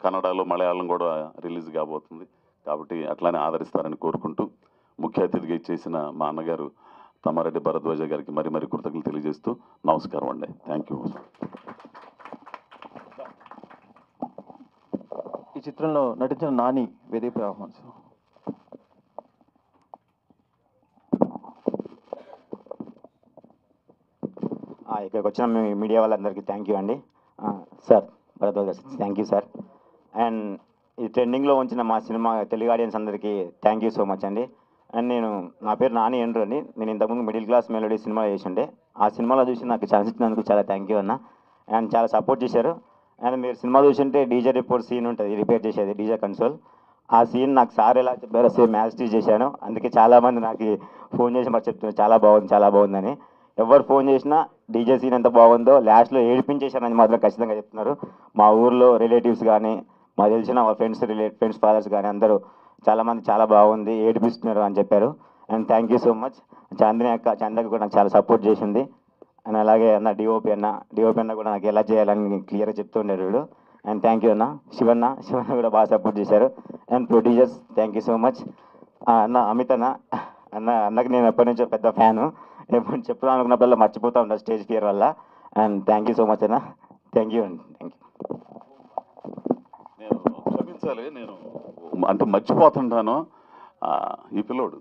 కన్నడలో, మలయాళం కూడా రిలీజ్ కాబోతుంది. కాబట్టి అట్లానే ఆదరిస్తారని కోరుకుంటూ, ముఖ్య అతిథిగా ఇచ్చేసిన మా అన్నగారు తమ్మారెడ్డి భరద్వాజ గారికి మరి కృతజ్ఞతలు తెలియజేస్తూ నమస్కారం అండి. Thank you. ఈ చిత్రంలో నటించిన నాని వేదికపై ఆహ్వానించారు. ఇక్కడికి వచ్చిన మీ మీడియా వాళ్ళందరికీ థ్యాంక్ యూ అండి. సార్ భరద్వాజ్ గారు థ్యాంక్ యూ సార్. అండ్ ఈ ట్రెండింగ్లో ఉంచిన మా సినిమా తెలుగు ఆడియన్స్ అందరికీ థ్యాంక్ యూ సో మచ్ అండి. అండ్ నా పేరు నాని ఎండ్రు అండి. నేను ఇంతకుముందు మిడిల్ క్లాస్ మెలోడీ సినిమా చేసిండే. ఆ సినిమాలో చూసి నాకు ఛాన్స్ ఇచ్చినందుకు చాలా థ్యాంక్ యూ అన్న. అండ్ చాలా సపోర్ట్ చేశారు. అండ్ మీరు సినిమా చూసింటే డీజే రిపోర్ట్ సీన్ ఉంటుంది, రిపేర్ చేసేది డీజే కన్సోల్. ఆ సీన్ నాకు సార్ ఎలా చెప్పారో సేమ్ మ్యాచ్ టీచ్ చేశాను. అందుకే చాలామంది నాకు ఫోన్ చేసి మరి చెప్తున్నారు చాలా బాగుందని. ఎవరు ఫోన్ చేసినా డీజే సీన్ ఎంత బాగుందో లాస్ట్లో ఏడిపించేశానని మాత్రం ఖచ్చితంగా చెప్తున్నారు. మా ఊర్లో రిలేటివ్స్ కానీ మాకు తెలిసిన ఫ్రెండ్స్ ఫాదర్స్ కానీ అందరూ చాలామంది చాలా బాగుంది ఏడిపిస్తున్నారు అని చెప్పారు. And thank you so much. చందకి కూడా నాకు చాలా సపోర్ట్ చేసింది. అండ్ అలాగే అన్న డిఓపి అన్న కూడా నాకు ఎలా చేయాలని క్లియర్గా చెప్తుండేడు వీడు. అండ్ థ్యాంక్ యూ అన్న. శివన్న కూడా బాగా సపోర్ట్ చేశారు. And producers thank you so much. అన్న అమిత్ అన్నకి నేను ఎప్పటి నుంచో పెద్ద ఫ్యాను. ఎప్పుడు చెప్తాను అనుకున్నప్పుడల్లా మర్చిపోతా ఉంటాను స్టేజ్ ఫియర్ వల్ల. And thank you so much అన్న. థ్యాంక్ యూ అండి. Thank you. నేను క్షమించాలి, నేను అంటే మర్చిపోతుంటాను. ఈ పిల్లోడు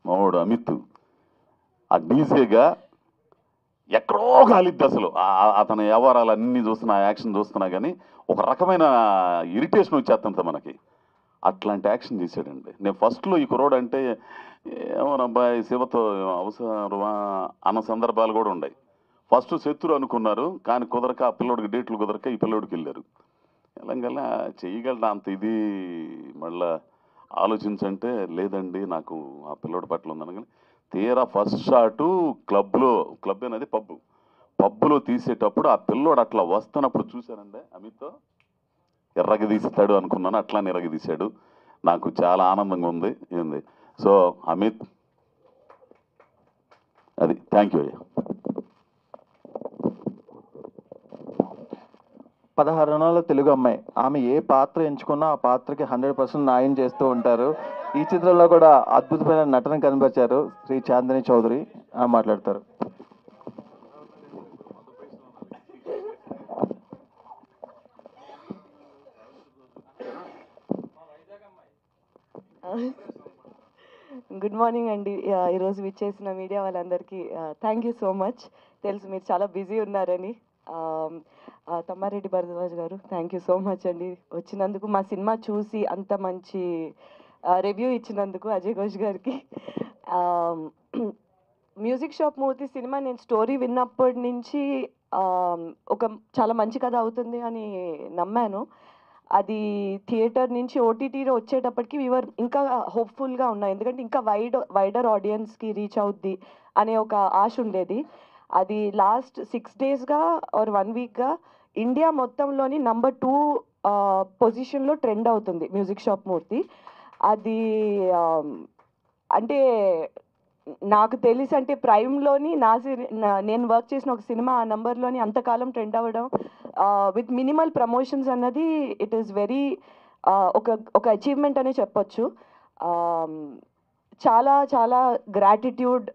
మావాడు అమిత్ ఆ డీజేగా ఎక్కడో కాలిద్ది అసలు. అతని వ్యవహారాలు అన్నీ చూస్తున్నా, యాక్షన్ చూస్తున్నా కానీ ఒక రకమైన ఇరిటేషన్ వచ్చేస్తుంటుంది మనకి. అట్లాంటి యాక్షన్ చేశాడండి. నేను ఫస్ట్లో ఈ కుర్రోడు అంటే ఏమోనబ్బాయి శివతో అవసరమా అన్న సందర్భాలు కూడా ఉన్నాయి. ఫస్ట్ శత్రు అనుకున్నారు కానీ కుదరక ఆ పిల్లోడికి డేట్లు కుదరక ఈ పిల్లోడికి వెళ్ళారు. ఎలాగల్లా చేయగలరా అంత ఇది మళ్ళా ఆలోచించంటే లేదండి నాకు ఆ పిల్లోడి పట్ల ఉందని. కానీ తీరా ఫస్ట్ షాటు క్లబ్ అనేది పబ్బులో తీసేటప్పుడు ఆ పిల్లోడు అట్లా వస్తున్నప్పుడు చూశానండి అమిత్ ఎర్రగ తీస్తాడు అనుకున్నాను. అట్లానే ఎర్రగ తీశాడు. నాకు చాలా ఆనందంగా ఉంది. ఏంది సో అమిత్ అది థ్యాంక్ యూ అయ్యా. 16 నెలల తెలుగు అమ్మాయి. ఆమె ఏ పాత్ర ఎంచుకున్నా ఆ పాత్రకి 100% న్యాయం చేస్తూ ఉంటారు. ఈ చిత్రంలో కూడా అద్భుతమైన నటన కనిపించారు శ్రీ చాందిని చౌదరి. మాట్లాడతారు. గుడ్ మార్నింగ్ అండి. ఈరోజు విచ్చేసిన మీడియా వాళ్ళందరికీ థ్యాంక్ యూ సో మచ్. తెలుసు మీరు చాలా బిజీ ఉన్నారని. తమ్మారెడ్డి భరద్వాజ్ గారు థ్యాంక్ యూ సో మచ్ అండి వచ్చినందుకు, మా సినిమా చూసి అంత మంచి రివ్యూ ఇచ్చినందుకు. అజయ్ ఘోష్ గారికి. మ్యూజిక్ షాప్ మూర్తి సినిమా నేను స్టోరీ విన్నప్పటి నుంచి ఒక చాలా మంచి కథ అవుతుంది అని నమ్మాను. అది థియేటర్ నుంచి ఓటీటీలో వచ్చేటప్పటికి వీవర్ ఇంకా హోప్ఫుల్గా ఉన్నాయి. ఎందుకంటే ఇంకా వైడర్ ఆడియన్స్కి రీచ్ అవుద్ది అనే ఒక ఆశ ఉండేది. అది లాస్ట్ 6 డేస్గా ఆర్ 1 వీక్గా ఇండియా మొత్తంలోని నంబర్ 2 పొజిషన్లో ట్రెండ్ అవుతుంది మ్యూజిక్ షాప్ మూర్తి. అది అంటే నాకు తెలిసి అంటే ప్రైమ్లోని నేను వర్క్ చేసిన ఒక సినిమా ఆ నెంబర్లోని అంతకాలం ట్రెండ్ అవ్వడం విత్ మినిమల్ ప్రమోషన్స్ అన్నది ఇట్ ఈస్ వెరీ ఒక అచీవ్మెంట్ అనే చెప్పొచ్చు. చాలా చాలా గ్రాటిట్యూడ్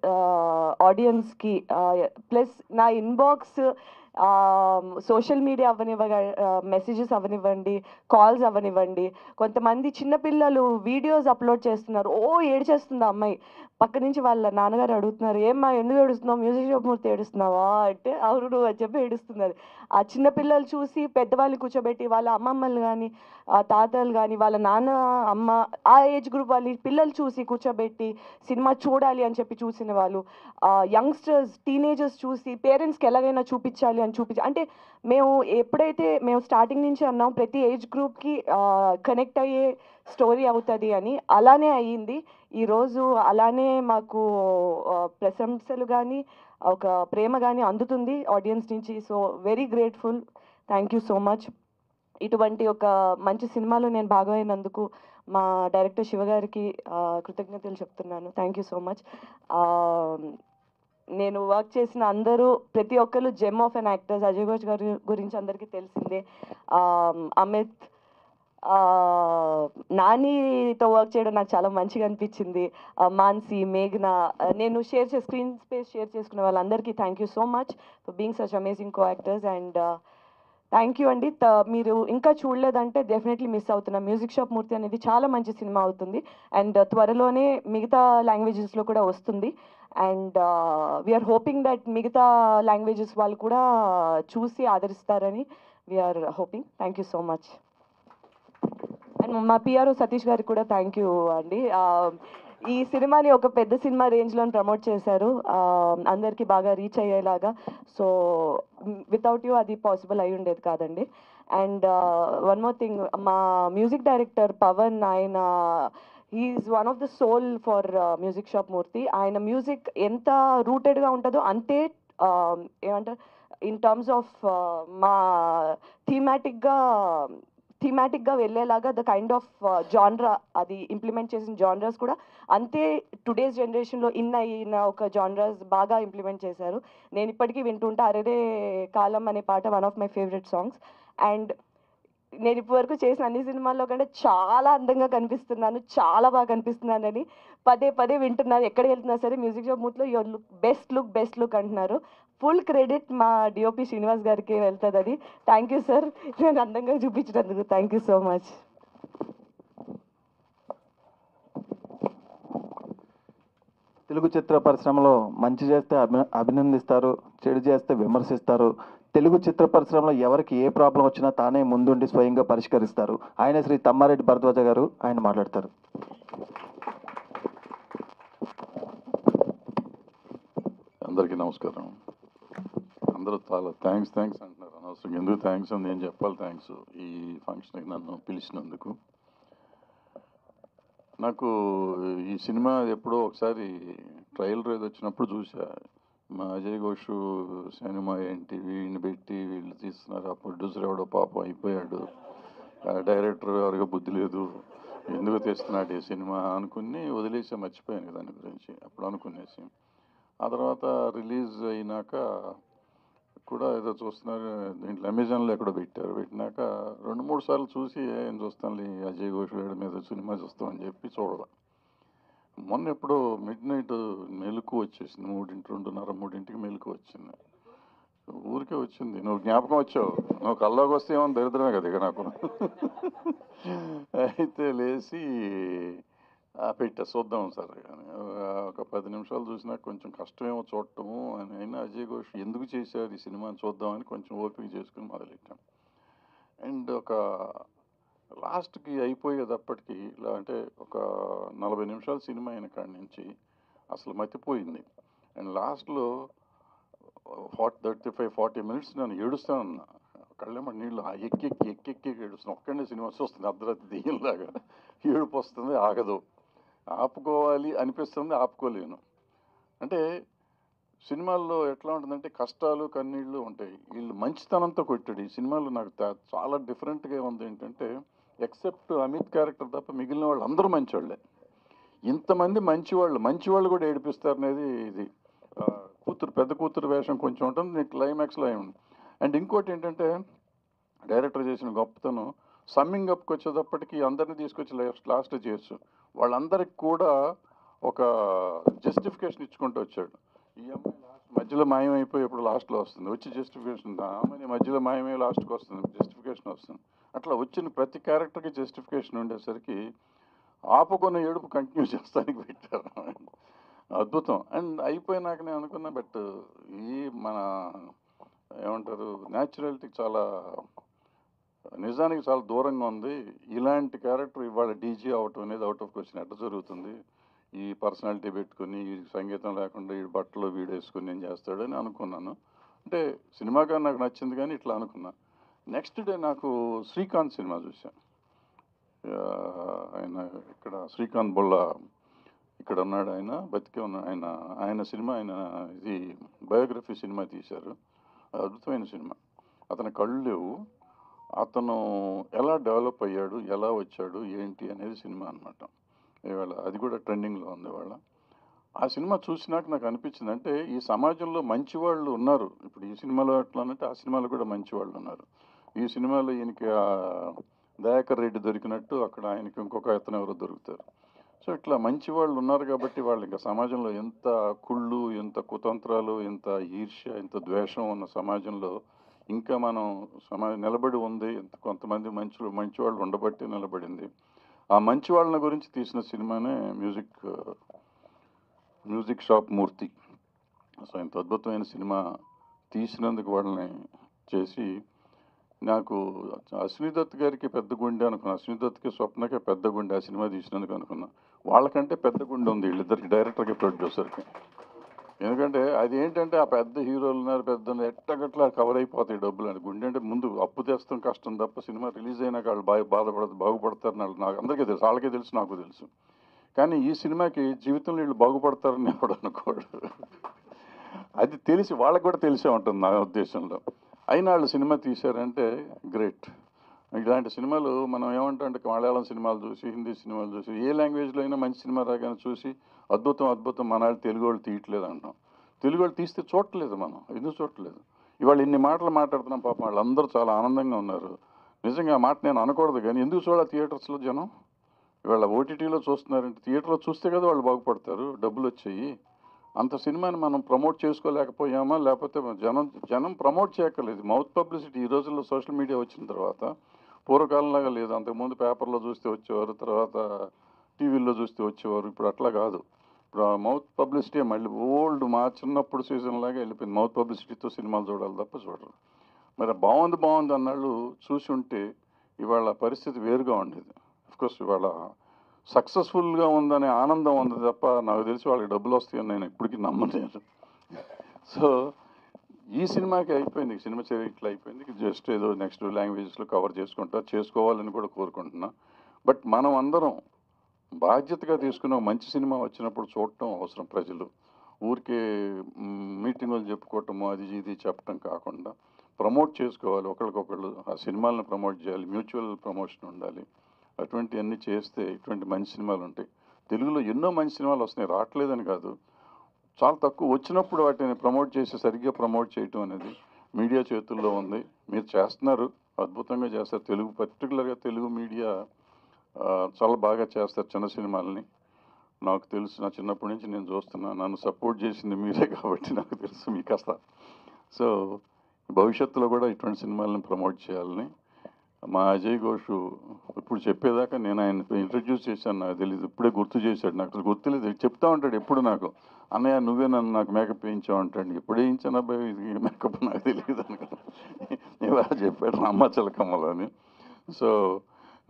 ఆడియన్స్కి. ప్లస్ నా ఇన్బాక్స్ సోషల్ మీడియా మెసేజెస్ అవనివ్వండి, కాల్స్ అవనివ్వండి. కొంతమంది చిన్నపిల్లలు వీడియోస్ అప్లోడ్ చేస్తున్నారు. ఏడ్చేస్తుంది ఆ అమ్మాయి. పక్క నుంచి వాళ్ళ నాన్నగారు అడుగుతున్నారు, ఏమ్మా ఎందుకు ఏడుస్తున్నావు, మ్యూజిక్ షాప్ మూర్తి ఏడుస్తున్నావా అంటే అవును అని చెప్పి ఏడుస్తున్నారు. ఆ చిన్నపిల్లలు చూసి పెద్దవాళ్ళు కూర్చోబెట్టి వాళ్ళ అమ్మమ్మలు కానీ తాతలు కానీ వాళ్ళ నాన్న అమ్మ ఆ ఏజ్ గ్రూప్ వాళ్ళు పిల్లలు చూసి కూర్చోబెట్టి సినిమా చూడాలి అని చెప్పి చూసిన వాళ్ళు, యంగ్స్టర్స్ టీనేజర్స్ చూసి పేరెంట్స్కి ఎలాగైనా చూపించాలి అని అంటే మేము స్టార్టింగ్ నుంచి అన్నాం ప్రతి ఏజ్ గ్రూప్కి కనెక్ట్ అయ్యే స్టోరీ అవుతుంది అని. అలానే అయ్యింది. ఈరోజు అలానే మాకు ప్రశంసలు కానీ ఒక ప్రేమ కానీ అందుతుంది ఆడియన్స్ నుంచి. So very grateful. Thank you so much. ఇటువంటి ఒక మంచి సినిమాలో నేను భాగమైనందుకు మా డైరెక్టర్ శివ గారికి కృతజ్ఞతలు చెప్తున్నాను. Thank you so much. నేను వర్క్ చేసిన అందరూ ప్రతి ఒక్కరు gem of an actors. Ajay Ghosh గారి గురించి అందరికీ తెలిసిందే. అమిత్, నానితో వర్క్ చేయడం నాకు చాలా మంచిగా అనిపించింది. మాన్సీ, మేఘ్నా, నేను స్క్రీన్ స్పేస్ షేర్ చేసుకునే వాళ్ళందరికీ thank you so much for being such amazing co actors. And thank you అండి. మీరు ఇంకా చూడలేదంటే డెఫినెట్లీ మిస్ అవుతున్నా. మ్యూజిక్ షాప్ మూర్తి అనేది చాలా మంచి సినిమా అవుతుంది అండ్ త్వరలోనే మిగతా లాంగ్వేజెస్లో కూడా వస్తుంది అండ్ వీఆర్ హోపింగ్ దట్ మిగతా లాంగ్వేజెస్ వాళ్ళు కూడా చూసి ఆదరిస్తారని we are hoping. Thank you so much. And మా పిఆర్ఓ సతీష్ గారికి కూడా థ్యాంక్ యూ అండి. ఈ సినిమాని ఒక పెద్ద సినిమా రేంజ్లో ప్రమోట్ చేశారు, అందరికీ బాగా రీచ్ అయ్యేలాగా. సో వితౌట్ యూ అది పాసిబుల్ అయి ఉండేది కాదండి. అండ్ వన్ మోర్ థింగ్, మా మ్యూజిక్ డైరెక్టర్ పవన్, ఆయన he's one of the soul for music shop Murthy. ఆయన మ్యూజిక్ ఎంత రూటెడ్గా ఉంటుందో అంతే ఏమంటారు ఇన్ టర్మ్స్ ఆఫ్ మా థీమాటిక్గా వెళ్ళేలాగా ద కైండ్ ఆఫ్ జాన్రా అది ఇంప్లిమెంట్ చేసిన జాన్రాస్ కూడా అంతే టుడేస్ జనరేషన్లో అయిన ఒక జాన్రాస్ బాగా ఇంప్లిమెంట్ చేశారు. నేను ఇప్పటికీ వింటుంటా అరేరే కాలం అనే పాట one of my favourite songs. And నేను ఇప్పటివరకు చేసిన అన్ని సినిమాల్లో కంటే చాలా అందంగా కనిపిస్తున్నాను, చాలా బాగా కనిపిస్తున్నానని పదే పదే వింటున్నాను. ఎక్కడికి వెళ్తున్నా సరే మ్యూజిక్ షాప్ మూత్లో యువర్ బెస్ట్ లుక్ అంటున్నారు. ఫుల్ క్రెడిట్ మా డిఓపి శ్రీనివాస్ గారికి వెళ్తుంది అది. థ్యాంక్ యూ సార్, నేను అందంగా చూపించినందుకు. Thank you so much. Telugu చిత్ర పరిశ్రమలో మంచి చేస్తే అభినందిస్తారు, చెడు చేస్తే విమర్శిస్తారు. తెలుగు చిత్ర పరిశ్రమలో ఎవరికి ఏ ప్రాబ్లం వచ్చినా తానే ముందుండి స్వయంగా పరిష్కరిస్తారు. ఆయన శ్రీ తమ్మారెడ్డి భరద్వాజ గారు, ఆయన మాట్లాడతారు. అందరికీ నమస్కారం. అందరూ చాలా థ్యాంక్స్ అంటున్నారు. అనవసరం ఎందుకు థ్యాంక్స్ అని నేను చెప్పాలి. థ్యాంక్స్ ఈ ఫంక్షన్కి నన్ను పిలిచినందుకు. నాకు ఈ సినిమా ఎప్పుడో ఒకసారి ట్రయల్ రేజ్ వచ్చినప్పుడు చూసా. మా అజయ్ ఘోష్ సినిమా ఏంటి వీడిని పెట్టి వీళ్ళు తీస్తున్నారు, ఆ ప్రొడ్యూసర్ ఎవడో పాపం అయిపోయాడు, డైరెక్టర్ ఎవరిగా బుద్ధి లేదు, ఎందుకు తీస్తున్నాడు ఈ సినిమా అనుకుని వదిలేసి మర్చిపోయాను దాని గురించి అప్పుడు అనుకునేసి. ఆ తర్వాత రిలీజ్ అయినాక కూడా ఏదో చూస్తున్నారు, దీంట్లో అమెజాన్లో ఎక్కడో పెట్టినాక 2-3 సార్లు చూసి ఏం చూస్తాను అజయ్ ఘోష్ గారి మీద సినిమా చూస్తామని చెప్పి చూడదా. మొన్న ఎప్పుడో మిడ్-నైట్ మెలకు వచ్చేసింది, 2:30-3 మెలకు వచ్చింది. ఊరికే వచ్చింది, నువ్వు జ్ఞాపకం వచ్చావు, నువ్వు కల్లోకి వస్తే ఏమో దరిద్రమే కదా ఇక నాకు. అయితే లేచి పెట్టా చూద్దాం సార్ కానీ ఒక 10 నిమిషాలు చూసినా కొంచెం కష్టమేమో చూడటము అని. అయినా అజయ్ ఘోష్ ఎందుకు చేశారు ఈ సినిమాని చూద్దామని కొంచెం ఓపిక చేసుకుని మొదలెట్టాం. అండ్ ఒక లాస్ట్కి అయిపోయేటప్పటికి ఇలా అంటే ఒక 40 నిమిషాల సినిమా అయిన కాడి నుంచి అసలు మతిపోయింది. అండ్ లాస్ట్లో 35-40 మినిట్స్ నేను ఏడుస్తానన్నా, కళ్ళేమో నీళ్ళు ఎక్కి ఏడుస్తాను. ఒక్కడే సినిమా చూస్తుంది అర్ధరాత్రి దెయ్యంలాగా, ఏడుపు వస్తుంది ఆగదు, ఆపుకోవాలి అనిపిస్తుంది ఆపుకోలేను. అంటే సినిమాల్లో ఎట్లా ఉంటుందంటే కష్టాలు కన్నీళ్ళు ఉంటాయి, వీళ్ళు మంచితనంతో కొట్టాడు. ఈ సినిమాలో నాకు చాలా డిఫరెంట్గా ఉంది ఏంటంటే ఎక్సెప్ట్ అమిత్ క్యారెక్టర్ తప్ప మిగిలిన వాళ్ళు అందరూ మంచివాళ్ళే. ఇంతమంది మంచివాళ్ళు కూడా ఏడిపిస్తారు అనేది ఇది. పెద్ద కూతురు వేషం కొంచెం ఉంటుంది, క్లైమాక్స్లో అయి ఉంది. అండ్ ఇంకోటి ఏంటంటే డైరెక్టర్ చేసిన గొప్పతనం, సమ్మింగ్ అప్కి వచ్చేటప్పటికి అందరినీ తీసుకొచ్చి లాస్ట్ చేయొచ్చు, వాళ్ళందరికి కూడా ఒక జస్టిఫికేషన్ ఇచ్చుకుంటూ వచ్చాడు. ఈ అమ్మాయి లాస్ట్ మధ్యలో మాయమైపోయి ఇప్పుడు లాస్ట్లో వస్తుంది, వచ్చి జస్టిఫికేషన్, ఆ అమ్మాయి మధ్యలో మాయమై లాస్ట్కి వస్తుంది, జస్టిఫికేషన్ వస్తుంది. అట్లా వచ్చిన ప్రతి క్యారెక్టర్కి జస్టిఫికేషన్ ఉండేసరికి ఆపుకున్న ఏడుపు కంటిన్యూ చేస్తానికి పెట్టారు. అద్భుతం. అండ్ అయిపోయినాక నేను అనుకున్నా, బట్ ఈ మన ఏమంటారు న్యాచురాలిటీకి చాలా నిజానికి చాలా దూరంగా ఉంది. ఇలాంటి క్యారెక్టర్ ఇవాళ డీజీ అవటం అనేది అవుట్ ఆఫ్ క్వశ్చన్. ఎట్లా జరుగుతుంది ఈ పర్సనాలిటీ పెట్టుకుని, ఈ సంగీతం లేకుండా ఈ బట్టలు వీడేసుకుని ఏం చేస్తాడని అనుకున్నాను. అంటే సినిమాగా నాకు నచ్చింది కానీ ఇట్లా అనుకున్నా. నెక్స్ట్ డే నాకు శ్రీకాంత్ సినిమా చూశాను. ఆయన ఇక్కడ శ్రీకాంత్ బొల్ల ఇక్కడ ఉన్నాడు, ఆయన బతికే ఉన్నాడు. ఆయన సినిమా, ఆయన ఇది బయోగ్రఫీ సినిమా తీశారు, అద్భుతమైన సినిమా. అతని కళ్ళు లేవు, అతను ఎలా డెవలప్ అయ్యాడు, ఎలా వచ్చాడు ఏంటి అనేది సినిమా అనమాట. ఇవాళ అది కూడా ట్రెండింగ్లో ఉంది ఇవాళ. ఆ సినిమా చూసినాక నాకు అనిపించింది, అంటే ఈ సమాజంలో మంచివాళ్ళు ఉన్నారు. ఇప్పుడు ఈ సినిమాలో ఎట్లా అంటే ఆ సినిమాలో కూడా మంచివాళ్ళు ఉన్నారు. ఈ సినిమాలో ఈయనకి దయాకర్ రెడ్డి దొరికినట్టు అక్కడ ఆయనకి ఇంకొక అతను ఎవరో దొరుకుతారు. సో ఇట్లా మంచి వాళ్ళు ఉన్నారు కాబట్టి వాళ్ళు ఇంకా సమాజంలో ఎంత కుళ్ళు, ఎంత కుతంత్రాలు, ఎంత ఈర్ష్య, ఎంత ద్వేషం ఉన్న సమాజంలో ఇంకా మనం నిలబడి ఉంది. కొంతమంది మంచి వాళ్ళు ఉండబట్టి నిలబడింది. ఆ మంచి వాళ్ళని గురించి తీసిన సినిమానే మ్యూజిక్ షాప్ మూర్తి. సో ఇంత అద్భుతమైన సినిమా తీసినందుకు వాళ్ళని చేసి, నాకు అశ్విని దత్ గారికి పెద్ద గుండె అనుకున్నా. అశ్విని దత్కి స్వప్నకే పెద్ద గుండె ఆ సినిమా తీసినందుకు అనుకున్నా. వాళ్ళకంటే పెద్ద గుండె ఉంది వీళ్ళిద్దరికి, డైరెక్టర్కి ప్రొడ్యూసర్కి. ఎందుకంటే అది ఏంటంటే ఆ పెద్ద హీరోలు ఉన్నారు, పెద్ద ఎట్టగట్లా కవర్ అయిపోతాయి డబ్బులు అని. గుండె అంటే ముందు అప్పు తెస్తాం కష్టం తప్ప సినిమా రిలీజ్ అయినాక వాళ్ళు బాగుపడతారని నాకు అందరికీ తెలుసు, వాళ్ళకే తెలుసు, నాకు తెలుసు. కానీ ఈ సినిమాకి జీవితంలో వీళ్ళు బాగుపడతారని ఎవడు అనుకోడు. అది తెలిసి వాళ్ళకి కూడా తెలిసే ఉంటుంది నా ఉద్దేశంలో. అయినా వాళ్ళు సినిమా తీశారంటే గ్రేట్. ఇలాంటి సినిమాలు మనం ఏమంటే మలయాళం సినిమాలు చూసి, హిందీ సినిమాలు చూసి, ఏ లాంగ్వేజ్లో అయినా మంచి సినిమా రాగానే చూసి అద్భుతం మన వాళ్ళు తెలుగు వాళ్ళు తీయట్లేదు అంటాం. తెలుగు వాళ్ళు తీస్తే చూడట్లేదు, మనం ఎందుకు చూడట్లేదు? ఇవాళ ఇన్ని మాటలు మాట్లాడుతున్నాం, పాపం వాళ్ళందరూ చాలా ఆనందంగా ఉన్నారు. నిజంగా ఆ మాట నేను అనకూడదు, కానీ ఎందుకు చూడాలి థియేటర్స్లో జనం? ఇవాళ ఓటీటీలో చూస్తున్నారంటే థియేటర్లో చూస్తే కదా వాళ్ళు బాగుపడతారు, డబ్బులు వచ్చాయి. అంత సినిమాని మనం ప్రమోట్ చేసుకోలేకపోయామా? లేకపోతే జనం ప్రమోట్ చేయక్కర్లేదు. మౌత్ పబ్లిసిటీ ఈ రోజుల్లో సోషల్ మీడియా వచ్చిన తర్వాత పూర్వకాలంలాగా లేదు. అంతకుముందు పేపర్లో చూస్తే వచ్చేవారు, తర్వాత టీవీల్లో చూస్తే వచ్చేవారు. ఇప్పుడు అట్లా కాదు. ఇప్పుడు మౌత్ పబ్లిసిటీ మళ్ళీ మా చిన్నప్పుడు సీజన్ లాగా వెళ్ళిపోయింది. మౌత్ పబ్లిసిటీతో సినిమాలు చూడాలి తప్ప చూడరు. మరి బాగుంది అన్నాళ్ళు చూసి ఉంటే ఇవాళ పరిస్థితి వేరుగా ఉండేది. అఫ్కోర్స్ ఇవాళ సక్సెస్ఫుల్గా ఉందనే ఆనందం ఉంది తప్ప నాకు తెలిసి వాళ్ళకి డబ్బులు వస్తాయని నేను ఇప్పటికీ నమ్మలేదు. సో ఈ సినిమాకి అయిపోయింది, సినిమా ఇట్లా అయిపోయింది. జస్ట్ ఏదో నెక్స్ట్ లాంగ్వేజెస్లో కవర్ చేసుకోవాలని కూడా కోరుకుంటున్నా. బట్ మనం అందరం బాధ్యతగా తీసుకున్న మంచి సినిమా వచ్చినప్పుడు చూడటం అవసరం. ప్రజలు ఊరికే మీటింగులు చెప్పుకోవటము, అది ఇది చెప్పటం కాకుండా ప్రమోట్ చేసుకోవాలి. ఒకరికొకళ్ళు ఆ సినిమాలను ప్రమోట్ చేయాలి, మ్యూచువల్ ప్రమోషన్ ఉండాలి. అటువంటివన్నీ చేస్తే ఇటువంటి మంచి సినిమాలు ఉంటాయి. తెలుగులో ఎన్నో మంచి సినిమాలు వస్తున్నాయి, రావట్లేదని కాదు. చాలా తక్కువ వచ్చినప్పుడు వాటిని ప్రమోట్ చేసి సరిగ్గా ప్రమోట్ చేయటం అనేది మీడియా చేతుల్లో ఉంది. మీరు చేస్తున్నారు, అద్భుతంగా చేస్తారు. పర్టికులర్గా తెలుగు మీడియా చాలా బాగా చేస్తారు చిన్న సినిమాలని. నాకు తెలుసు, నా చిన్నప్పటి నుంచి నేను చూస్తున్నాను. నన్ను సపోర్ట్ చేసింది మీరే కాబట్టి నాకు తెలుసు మీ కష్ట. సో భవిష్యత్తులో కూడా ఇటువంటి సినిమాలను ప్రమోట్ చేయాలని మా అజయ్ ఘోష్ ఇప్పుడు చెప్పేదాకా నేను ఆయన ఇంట్రడ్యూస్ చేశాను, నాకు తెలియదు. ఇప్పుడే గుర్తు చేశాడు, నాకు అసలు గుర్తులేదు. చెప్తా ఉంటాడు ఎప్పుడు నాకు, అన్నయ్య నువ్వే నాకు మేకప్ వేయించావు అంటాడు. ఎప్పుడు వేయించాను అబ్బాయి ఇది మేకప్ నాకు తెలియదు అనుకో. ఇవాళ చెప్పాడు రామాచలకమ్మలో అని. సో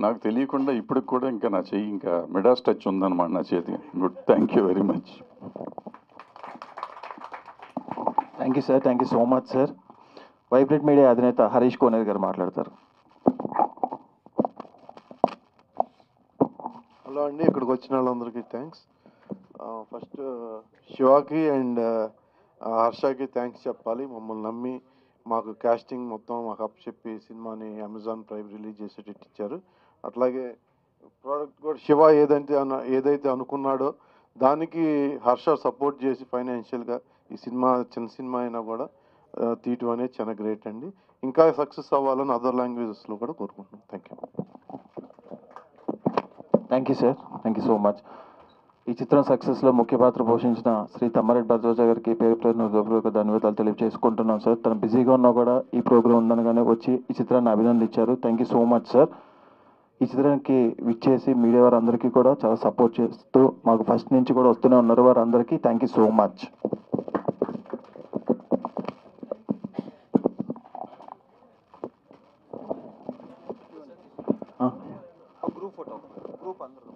నాకు తెలియకుండా ఇప్పటికి కూడా ఇంకా నా చెయ్యి ఇంకా మిడాస్ టచ్ ఉందన్నమాట నా చేతి. Good, thank you very much. Thank you sir, thank you so much sir. Vibrant media అధినేత హరీష్ కోనేర్ గారు మాట్లాడతారు. హలో అండి, ఇక్కడికి వచ్చిన వాళ్ళందరికీ థ్యాంక్స్. ఫస్ట్ శివాకి అండ్ హర్షకి థ్యాంక్స్ చెప్పాలి. మమ్మల్ని నమ్మి మాకు కాస్టింగ్ మొత్తం మాకు అప్పచెప్పి సినిమాని అమెజాన్ ప్రైమ్ రిలీజ్ చేసేటట్టు ఇచ్చారు. అట్లాగే ప్రోడక్ట్ కూడా శివ ఏదైతే అనుకున్నాడో దానికి హర్ష సపోర్ట్ చేసి ఫైనాన్షియల్గా ఈ సినిమా చిన్న సినిమా అయినా కూడా తీయటం అనేది చాలా గ్రేట్ అండి. ఇంకా సక్సెస్ అవ్వాలని అదర్ లాంగ్వేజెస్లో కూడా కోరుకుంటున్నాం. Thank you. Thank you sir, thank you so much. ఈ చిత్రం సక్సెస్లో ముఖ్య పాత్ర పోషించిన శ్రీ తమ్మారెడ్డి భరద్వాజ గారికి పేరు హృదయపూర్వక ధన్యవాదాలు తెలియజేసుకుంటున్నాం సార్. తను బిజీగా ఉన్నా కూడా ఈ ప్రోగ్రాం ఉందనగానే వచ్చి ఈ చిత్రాన్ని అభినందించారు. Thank you so much sir. ఈ చిత్రానికి విచ్చేసి మీడియా వారందరికీ కూడా చాలా సపోర్ట్ చేస్తూ మాకు ఫస్ట్ నుంచి కూడా వస్తూనే ఉన్నారు. వారందరికీ thank you so much. Group photo, group అందరూ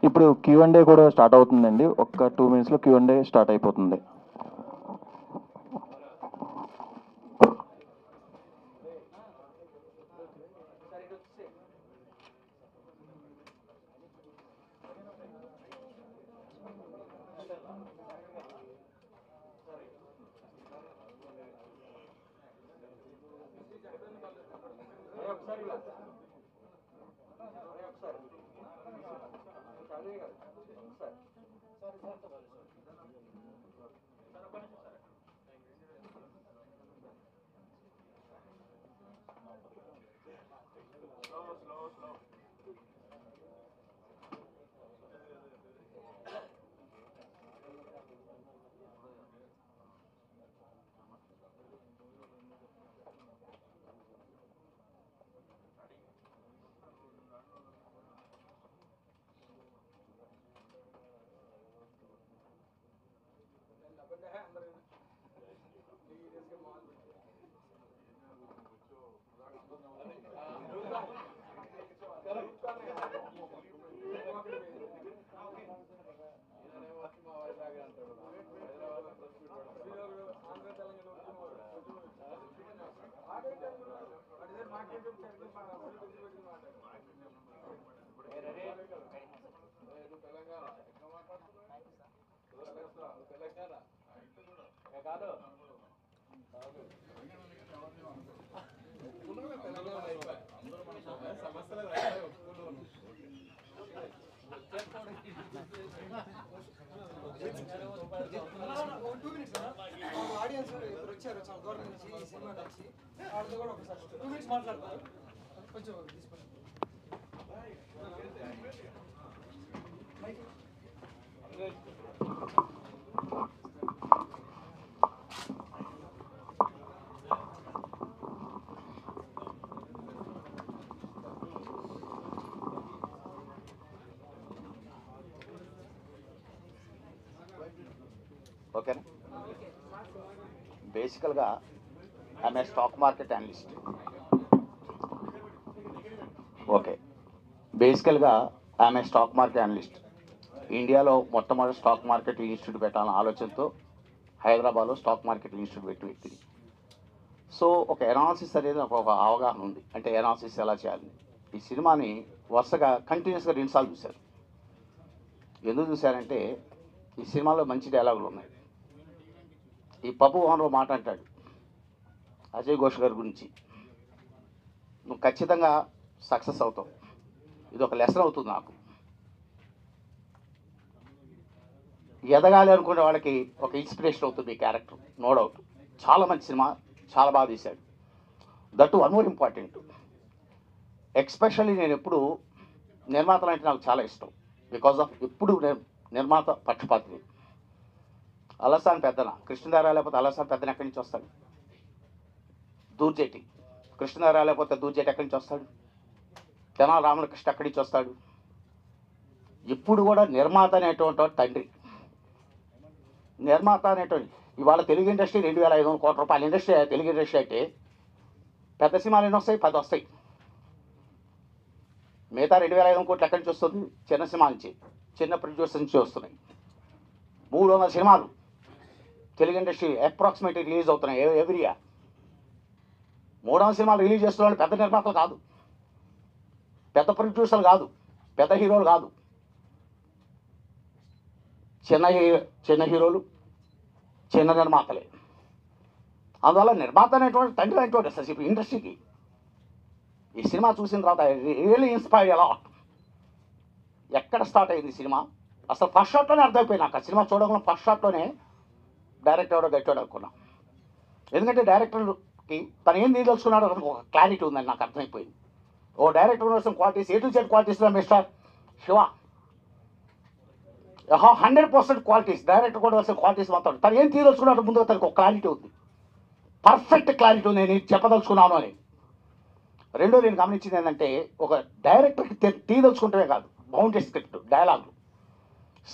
ఇప్పుడు Q&A కూడా స్టార్ట్ అవుతుందండి. ఒక్క 2 minutesలో Q&A స్టార్ట్ అయిపోతుంది. ఆడియన్స్ ఇప్పుడు వచ్చారు చాలా దూరం నుంచి ఈ సినిమా నుంచి వాళ్ళతో కూడా ఒకసారి 2 minutes మాట్లాడతారు కొంచెం ఓకేనా? బేసికల్గా I'm a stock market analyst. Okay, బేసికల్గా I'm a stock market analyst. ఇండియాలో మొట్టమొదటి స్టాక్ మార్కెట్ ఇన్స్టిట్యూట్ పెట్టాలన్న ఆలోచనతో హైదరాబాద్లో స్టాక్ మార్కెట్ ఇన్స్టిట్యూట్ పెట్టి వ్యక్తిని. సో ఒక ఎనాలిసిస్ అనేది నాకు ఒక అవగాహన ఉంది, అంటే ఎనాలిసిస్ ఎలా చేయాలని. ఈ సినిమాని వరుసగా కంటిన్యూస్గా 2 సార్లు చూశారు. ఎందుకు చూశారంటే ఈ సినిమాలో మంచి డైలాగులు ఉన్నాయి. ఈ పప్పు ఓనర్ మాట అంటాడు అజయ్ ఘోష్ గారి గురించి, నువ్వు ఖచ్చితంగా సక్సెస్ అవుతావు, ఇది ఒక లెసన్ అవుతుంది నాకు. ఎదగాలి అనుకునే వాళ్ళకి ఒక ఇన్స్పిరేషన్ అవుతుంది ఈ క్యారెక్టర్, నో డౌట్. చాలా మంచి సినిమా, చాలా బాగా తీశాడు. That one more important, especially నేను ఎప్పుడు నిర్మాతలు అంటే నాకు చాలా ఇష్టం. బికాజ్ ఆఫ్ ఎప్పుడు నిర్మాత పక్షపాతిని. అలసాన్ పెద్దన కృష్ణధార లేకపోతే అలసాన్ పెద్దన ఎక్కడి నుంచి వస్తాడు? దూర్జేటి కృష్ణధార లేకపోతే దూర్జేటి ఎక్కడి నుంచి వస్తాడు? తెనాలి రామకృష్ణ ఎక్కడి నుంచి వస్తాడు? ఇప్పుడు కూడా నిర్మాత అనేటువంటి వాడు తండ్రి. నిర్మాత అనేటువంటి ఇవాళ తెలుగు ఇండస్ట్రీ 2,500 కోట్ల రూపాయల ఇండస్ట్రీ. తెలుగు ఇండస్ట్రీ అయితే పెద్ద సినిమాలు ఎన్ని వస్తాయి? 10 వస్తాయి. మిగతా 2,500 కోట్లు ఎక్కడి నుంచి వస్తుంది? చిన్న సినిమా నుంచి, చిన్న ప్రొడ్యూసర్ నుంచి వస్తున్నాయి. 300 సినిమాలు తెలుగు ఇండస్ట్రీ అప్రాక్సిమేట్లీ రిలీజ్ అవుతున్నాయి ఎవ్రీ ఇయర్. 300 సినిమాలు రిలీజ్ చేస్తున్న వాళ్ళు పెద్ద నిర్మాతలు కాదు, పెద్ద ప్రొడ్యూసర్లు కాదు, పెద్ద హీరోలు కాదు, చిన్న హీరోలు, చిన్న నిర్మాతలే. అందువల్ల నిర్మాత అనేటువంటి తండ్రి అనేటువంటి అసలు ఇండస్ట్రీకి ఈ సినిమా చూసిన తర్వాత రియల్లీ ఇన్స్పైర్డ్ అలాట్. ఎక్కడ స్టార్ట్ అయింది సినిమా? అసలు ఫస్ట్ షాట్లోనే అర్థమైపోయింది నాకు. ఆ సినిమా చూడకుండా ఫస్ట్ షాట్లోనే డైరెక్టర్ ఎవడో గట్టాడు అనుకున్నా. ఎందుకంటే డైరెక్టర్కి తను ఏం తీయదలుచుకున్నాడో ఒక క్లారిటీ ఉందని నాకు అర్థమైపోయింది. ఓ డైరెక్టర్ ఉండవలసిన క్వాలిటీస్, A to Z క్వాలిటీస్లో మిస్టర్ శివ 100% క్వాలిటీస్. డైరెక్టర్ కూడా వలసిన క్వాలిటీస్ మాత్రం తను ఏం తీయదలుచుకున్నాడో ముందుగా తనకు ఒక క్లారిటీ ఉంది, పర్ఫెక్ట్ క్లారిటీ ఉంది నేను చెప్పదలుచుకున్నాను అని. రెండో నేను గమనించింది ఏంటంటే ఒక డైరెక్టర్కి తీయదలుచుకుంటే కాదు, boundary script, dialogue,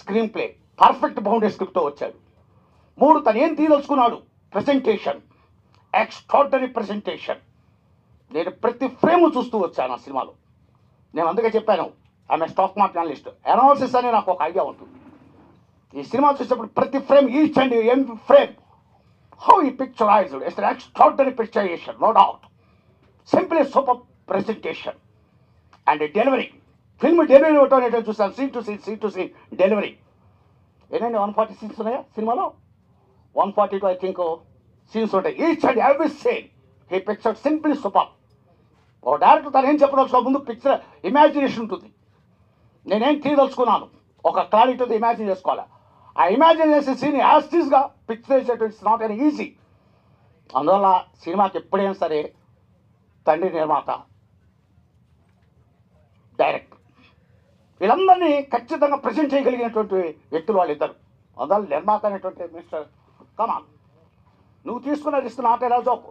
screenplay perfect boundary స్క్రిప్ట్తో వచ్చాడు. 3 తను ఏం తీయదలుచుకున్నాడు? Presentation, extraordinary presentation. నేను ప్రతి ఫ్రేమ్ చూస్తూ వచ్చాను ఆ సినిమాలో. నేను అందుకే చెప్పాను ఆమె స్టాక్ మార్కెట్ అనలిస్ట్. అనాలిసిస్ అని నాకు ఒక ఐడియా ఉంటుంది. ఈ సినిమా చూసేటప్పుడు ప్రతి frame, each and every frame, how ఈ picturised, it's extraordinary picturisation, no doubt. Simply super presentation and delivery. Film delivery ఒకటో చూసాను, సీన్ టు సీన్ డెలివరీ. ఏంటంటే 140 సీన్స్ ఉన్నాయా సినిమాలో? 142 ఐ థింక్ సీన్స్ ఉంటాయి. Each and every scene he picture simply super. ఒక director తను ఏం చెప్పదలుచుకో ముందు పిక్చర్ ఇమాజినేషన్ ఉంటుంది. నేనేం తీయదలుచుకున్నాను ఒక క్లారిటీతో ఇమాజిన్ చేసుకోవాలి. ఆ ఇమాజిన్ చేసే సీన్ యాస్టీస్గా పిక్చర్ చేసేటువంటి ఇట్స్ నాట్ ఎన్ ఈజీ. అందువల్ల సినిమాకి ఎప్పుడైనా సరే తండ్రి నిర్మాత, డైరెక్టర్ వీళ్ళందరినీ ఖచ్చితంగా ప్రజెంట్ చేయగలిగినటువంటి వ్యక్తులు వాళ్ళిద్దరు. అందువల్ల నిర్మాత అనేటువంటి మిస్టర్ కమాన్, నువ్వు తీసుకున్న రిస్క్ నాట్ ఎలా జోక్.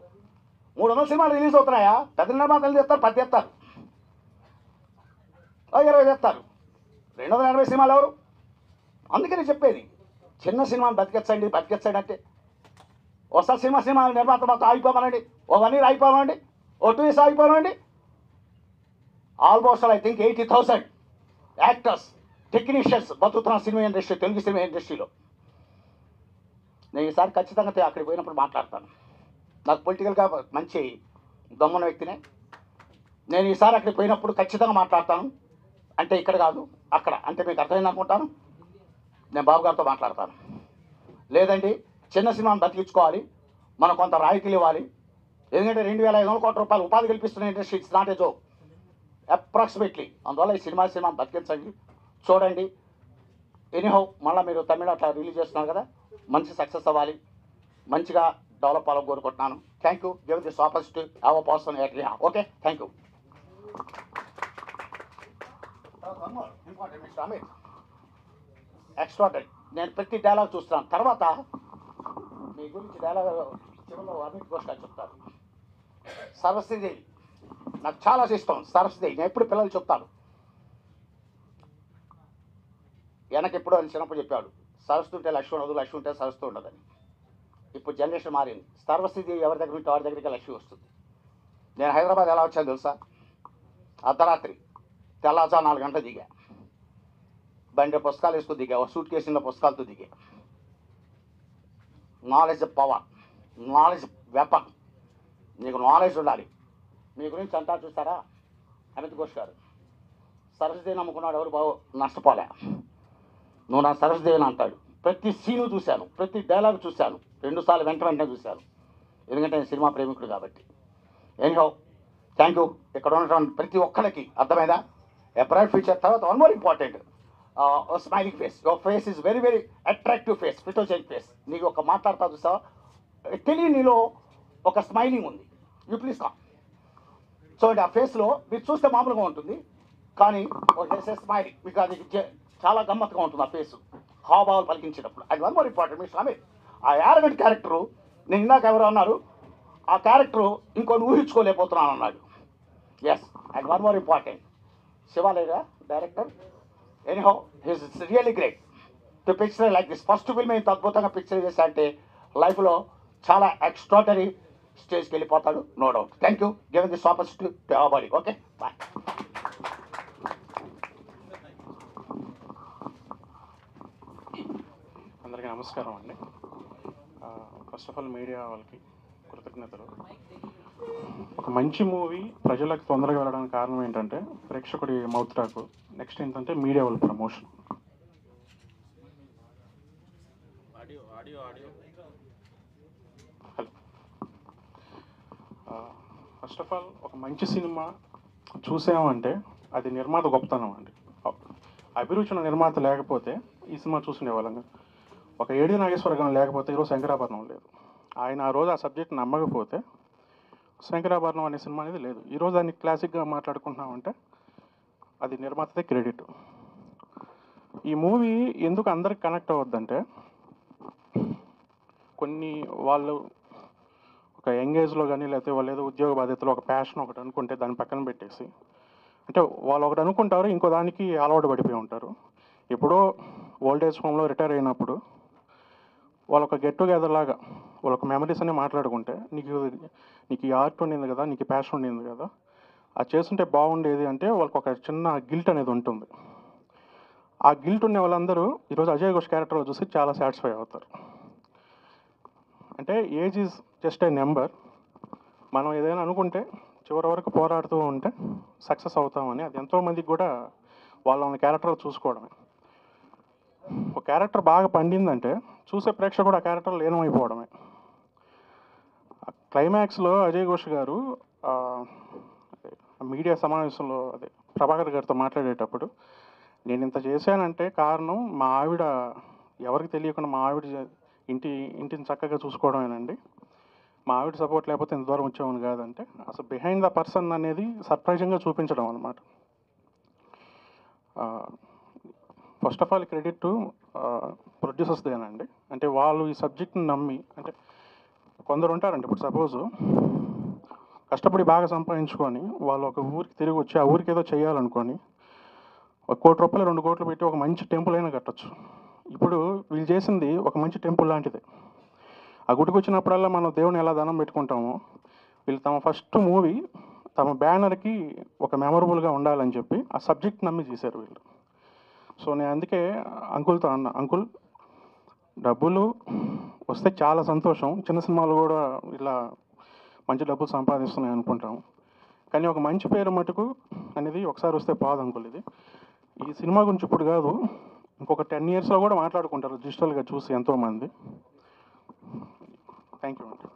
300 సినిమాలు రిలీజ్ అవుతున్నాయా? పెద్ద నిర్మాతలు తెస్తారు, 10 తెస్తారు, 20 తెస్తారు. 280 సినిమాలు ఎవరు? అందుకని చెప్పేది చిన్న సినిమాని బతికెచ్చండి అంటే ఒకసారి సినిమా నిర్మాత మొత్తం ఆగిపోమనండి, ఓ 1 year ఆగిపోమనండి, ఓ 2 years ఆగిపోమనండి. Almost I think 80,000 actors, technicians బతుకుతున్న సినిమా ఇండస్ట్రీ, తెలుగు సినిమా ఇండస్ట్రీలో. నేను ఈసారి ఖచ్చితంగా అక్కడికి పోయినప్పుడు మాట్లాడతాను. నాకు పొలిటికల్గా మంచి దమ్మున వ్యక్తినే, నేను ఈసారి అక్కడికి పోయినప్పుడు ఖచ్చితంగా మాట్లాడతాను. అంటే ఇక్కడ కాదు, అక్కడ. అంటే మీకు అర్థమైంది అనుకుంటాను. నేను బాబు గారితో మాట్లాడతాను. లేదండి చిన్న సినిమాను బతికించుకోవాలి, మనం కొంత రాయితీలు ఇవ్వాలి. ఎందుకంటే 2,500 కోట్ల రూపాయలు ఉపాధి కల్పిస్తున్న industry, it's not a joke approximately. అందువల్ల ఈ సినిమా బతికించండి, చూడండి. ఎనీహౌ మళ్ళీ మీరు తమిళ అట్లా రిలీజ్ చేస్తున్నారు కదా, మంచి సక్సెస్ అవ్వాలి, మంచిగా డెవలప్ అవ్వాలని కోరుకుంటున్నాను. Thank you. Give this opportunity have a person at here. Okay, thank you. Important mister Amit, extraordinary. నేను ప్రతి డైలాగ్ చూస్తున్నాను. తర్వాత మీ గురించి డైలాగ్ చివరిలో అమిత్ ఘోష్ గారు చెప్తారు. సరస్వతిదేవి నాకు చాలా ఇష్టం. సరస్వతిదేవి నేను ఎప్పుడు పిల్లలు చెప్తాను. వెనక ఎప్పుడో అని చిన్నప్పుడు చెప్పాడు, సరస్వతి ఉంటే లక్ష్మి ఉండదు, లక్ష్మి ఉంటే సరస్వతి ఉండదని. ఇప్పుడు జనరేషన్ మారింది. సరస్వతిదేవి ఎవరి దగ్గర ఉంటే వారి దగ్గరికి లక్ష్మి వస్తుంది. నేను హైదరాబాద్ ఎలా వచ్చాను తెలుసా? అర్ధరాత్రి తెల్లారుజాము 4 గంటలు దిగా, బండి పుస్తకాలు వేసుకుని దిగా, ఒక సూట్ కేసులో పుస్తకాలతో దిగా. Knowledge power, knowledge weapon. నీకు నాలెడ్జ్ ఉండాలి. మీ గురించి అంతా చూస్తారా అమిత్ ఘోష్ గారు? సరస్వతిదేవిని నమ్ముకున్నాడు ఎవరు బాబు నష్టపోలే. నువ్వు నా సరస్వతిదేవిని అంటాడు. ప్రతి సీను చూశాను, ప్రతి డైలాగ్ చూశాను, 2 సార్లు వెంటనే చూశాను. ఎందుకంటే నేను సినిమా ప్రేమికుడు కాబట్టి. Anyhow thank you. ఇక్కడ ఉన్నటువంటి ప్రతి ఒక్కరికి అర్థమైందా? A bright future. తర్వాత one more important, smiling face. Your face is very very attractive face, photogenic face. నీకు ఒక మాట్లాడుతా చూస్తావా, తెలియని నీలో ఒక స్మైలింగ్ ఉంది. You please come. చూడండి, ఆ ఫేస్లో మీరు చూస్తే మామూలుగా ఉంటుంది, కానీ ఒక స్మైలింగ్ మీకు అది చాలా గమ్మత్తుగా ఉంటుంది. ఆ ఫేసు హావభావాలు పలికించేటప్పుడు. And one more important mister Amit, ఆ యారగెంట్ క్యారెక్టరు నేను ఇందాక ఎవరు అన్నారు, ఆ క్యారెక్టరు ఇంకొని ఊహించుకోలేకపోతున్నాను అన్నాడు. Yes. And one more important, శివాలయ director. Anyhow his really great to picture like this. First film ఇంత అద్భుతంగా పిక్చర్ చేశా అంటే లైఫ్లో చాలా ఎక్స్ట్రాడనరీ స్టేజ్కి వెళ్ళిపోతాడు, no doubt. Thank you. Given this opportunity to everybody. Okay, bye. అందరికీ నమస్కారం అండి. ఫస్ట్ ఆఫ్ ఆల్ మీడియా వాళ్ళకి కృతజ్ఞతలు. ఒక మంచి మూవీ ప్రజలకు తొందరగా వెళ్ళడానికి కారణం ఏంటంటే ప్రేక్షకుడి మౌత్ టాక్. నెక్స్ట్ ఏంటంటే మీడియా వాళ్ళ ప్రమోషన్. ఫస్ట్ ఆఫ్ ఆల్ ఒక మంచి సినిమా చూసామంటే అది నిర్మాత గొప్పతనం అండి. అభిరుచిన నిర్మాత లేకపోతే ఈ సినిమా చూసుకునే వాళ్ళంగా. ఒక ఏడి నాగేశ్వర గారు లేకపోతే ఈరోజు శంకరాభరణం లేదు. ఆయన ఆ రోజు ఆ సబ్జెక్ట్ నమ్మకపోతే శంకరాభరణం అనే సినిమా అనేది లేదు. ఈరోజు దాన్ని క్లాసిక్గా మాట్లాడుకుంటున్నామంటే అది నిర్మాతదే క్రెడిట్. ఈ మూవీ ఎందుకు అందరికి కనెక్ట్ అవ్వద్దంటే, కొన్ని వాళ్ళు ఒక యంగేజ్లో కానీ లేకపోతే వాళ్ళు ఏదో ఉద్యోగ బాధ్యతలో ఒక ప్యాషన్ ఒకటి అనుకుంటే దాన్ని పక్కన పెట్టేసి, అంటే వాళ్ళు ఒకటి అనుకుంటారు, ఇంకో దానికి అలవాటు పడిపోయి ఉంటారు. ఎప్పుడో ఓల్డేజ్ హోమ్లో రిటైర్ అయినప్పుడు వాళ్ళు ఒక గెట్ టుగెదర్ లాగా వాళ్ళొక మెమరీస్ అన్నీ మాట్లాడుకుంటే, నీకు ఈ ఆర్ట్ ఉండింది కదా, నీకు ప్యాషన్ ఉండింది కదా, అది చేస్తుంటే బాగుండేది అంటే వాళ్ళకి ఒక చిన్న గిల్ట్ అనేది ఉంటుంది. ఆ గిల్ట్ ఉన్న వాళ్ళందరూ ఈరోజు అజయ్ ఘోష్ క్యారెక్టర్లో చూసి చాలా సాటిస్ఫై అవుతారు. అంటే age is just a number. మనం ఏదైనా అనుకుంటే చివరి వరకు పోరాడుతూ ఉంటే సక్సెస్ అవుతామని అది ఎంతోమందికి కూడా వాళ్ళ క్యారెక్టర్ చూసుకోవడమే. ఒక క్యారెక్టర్ బాగా పండిందంటే చూసే ప్రేక్షకుడు ఆ క్యారెక్టర్ లీనమైపోవడమే. క్లైమాక్స్లో అజయ్ ఘోష్ గారు మీడియా సమావేశంలో ప్రభాకర్ గారితో మాట్లాడేటప్పుడు, నేను ఇంత చేశానంటే కారణం మా ఆవిడ, ఎవరికి తెలియకుండా మా ఆవిడ ఇంటిని చక్కగా చూసుకోవడమేనండి. మా ఆవిడ సపోర్ట్ లేకపోతే ఇంత దూరం వచ్చేవాను కాదంటే, అసలు బిహైండ్ ద పర్సన్ అనేది సర్ప్రైజింగ్గా చూపించడం అనమాట. First of all credit to ప్రొడ్యూసర్స్దేనండి. అంటే వాళ్ళు ఈ సబ్జెక్ట్ని నమ్మి, అంటే కొందరు ఉంటారండి, ఇప్పుడు సపోజు కష్టపడి బాగా సంపాదించుకొని వాళ్ళు ఒక ఊరికి తిరిగి వచ్చి ఆ ఊరికి ఏదో చేయాలనుకొని 1 కోటి రూపాయలు 2 కోట్లు పెట్టి ఒక మంచి టెంపుల్ అయినా కట్టచ్చు. ఇప్పుడు వీళ్ళు చేసింది ఒక మంచి టెంపుల్ లాంటిదే. ఆ గుడికి వచ్చినప్పుడల్లా మనం దేవుని ఎలా దండం పెట్టుకుంటామో, వీళ్ళు తమ ఫస్ట్ మూవీ తమ బ్యానర్కి ఒక మెమొరబుల్గా ఉండాలని చెప్పి ఆ సబ్జెక్ట్ నమ్మి చేశారు వీళ్ళు. సో నేను అందుకే అంకుల్తో అన్న, అంకుల్ డబ్బులు వస్తే చాలా సంతోషం, చిన్న సినిమాలు కూడా ఇలా మంచి డబ్బులు సంపాదిస్తున్నాయి అనుకుంటాం, కానీ ఒక మంచి పేరు మటుకు అనేది ఒకసారి వస్తే పోదు అంకుల్. ఇది ఈ సినిమా గురించి ఇప్పుడు కాదు, ఇంకొక 10 yearsలో కూడా మాట్లాడుకుంటారు డిజిటల్గా చూసి ఎంతోమంది. థ్యాంక్ యూ అండి.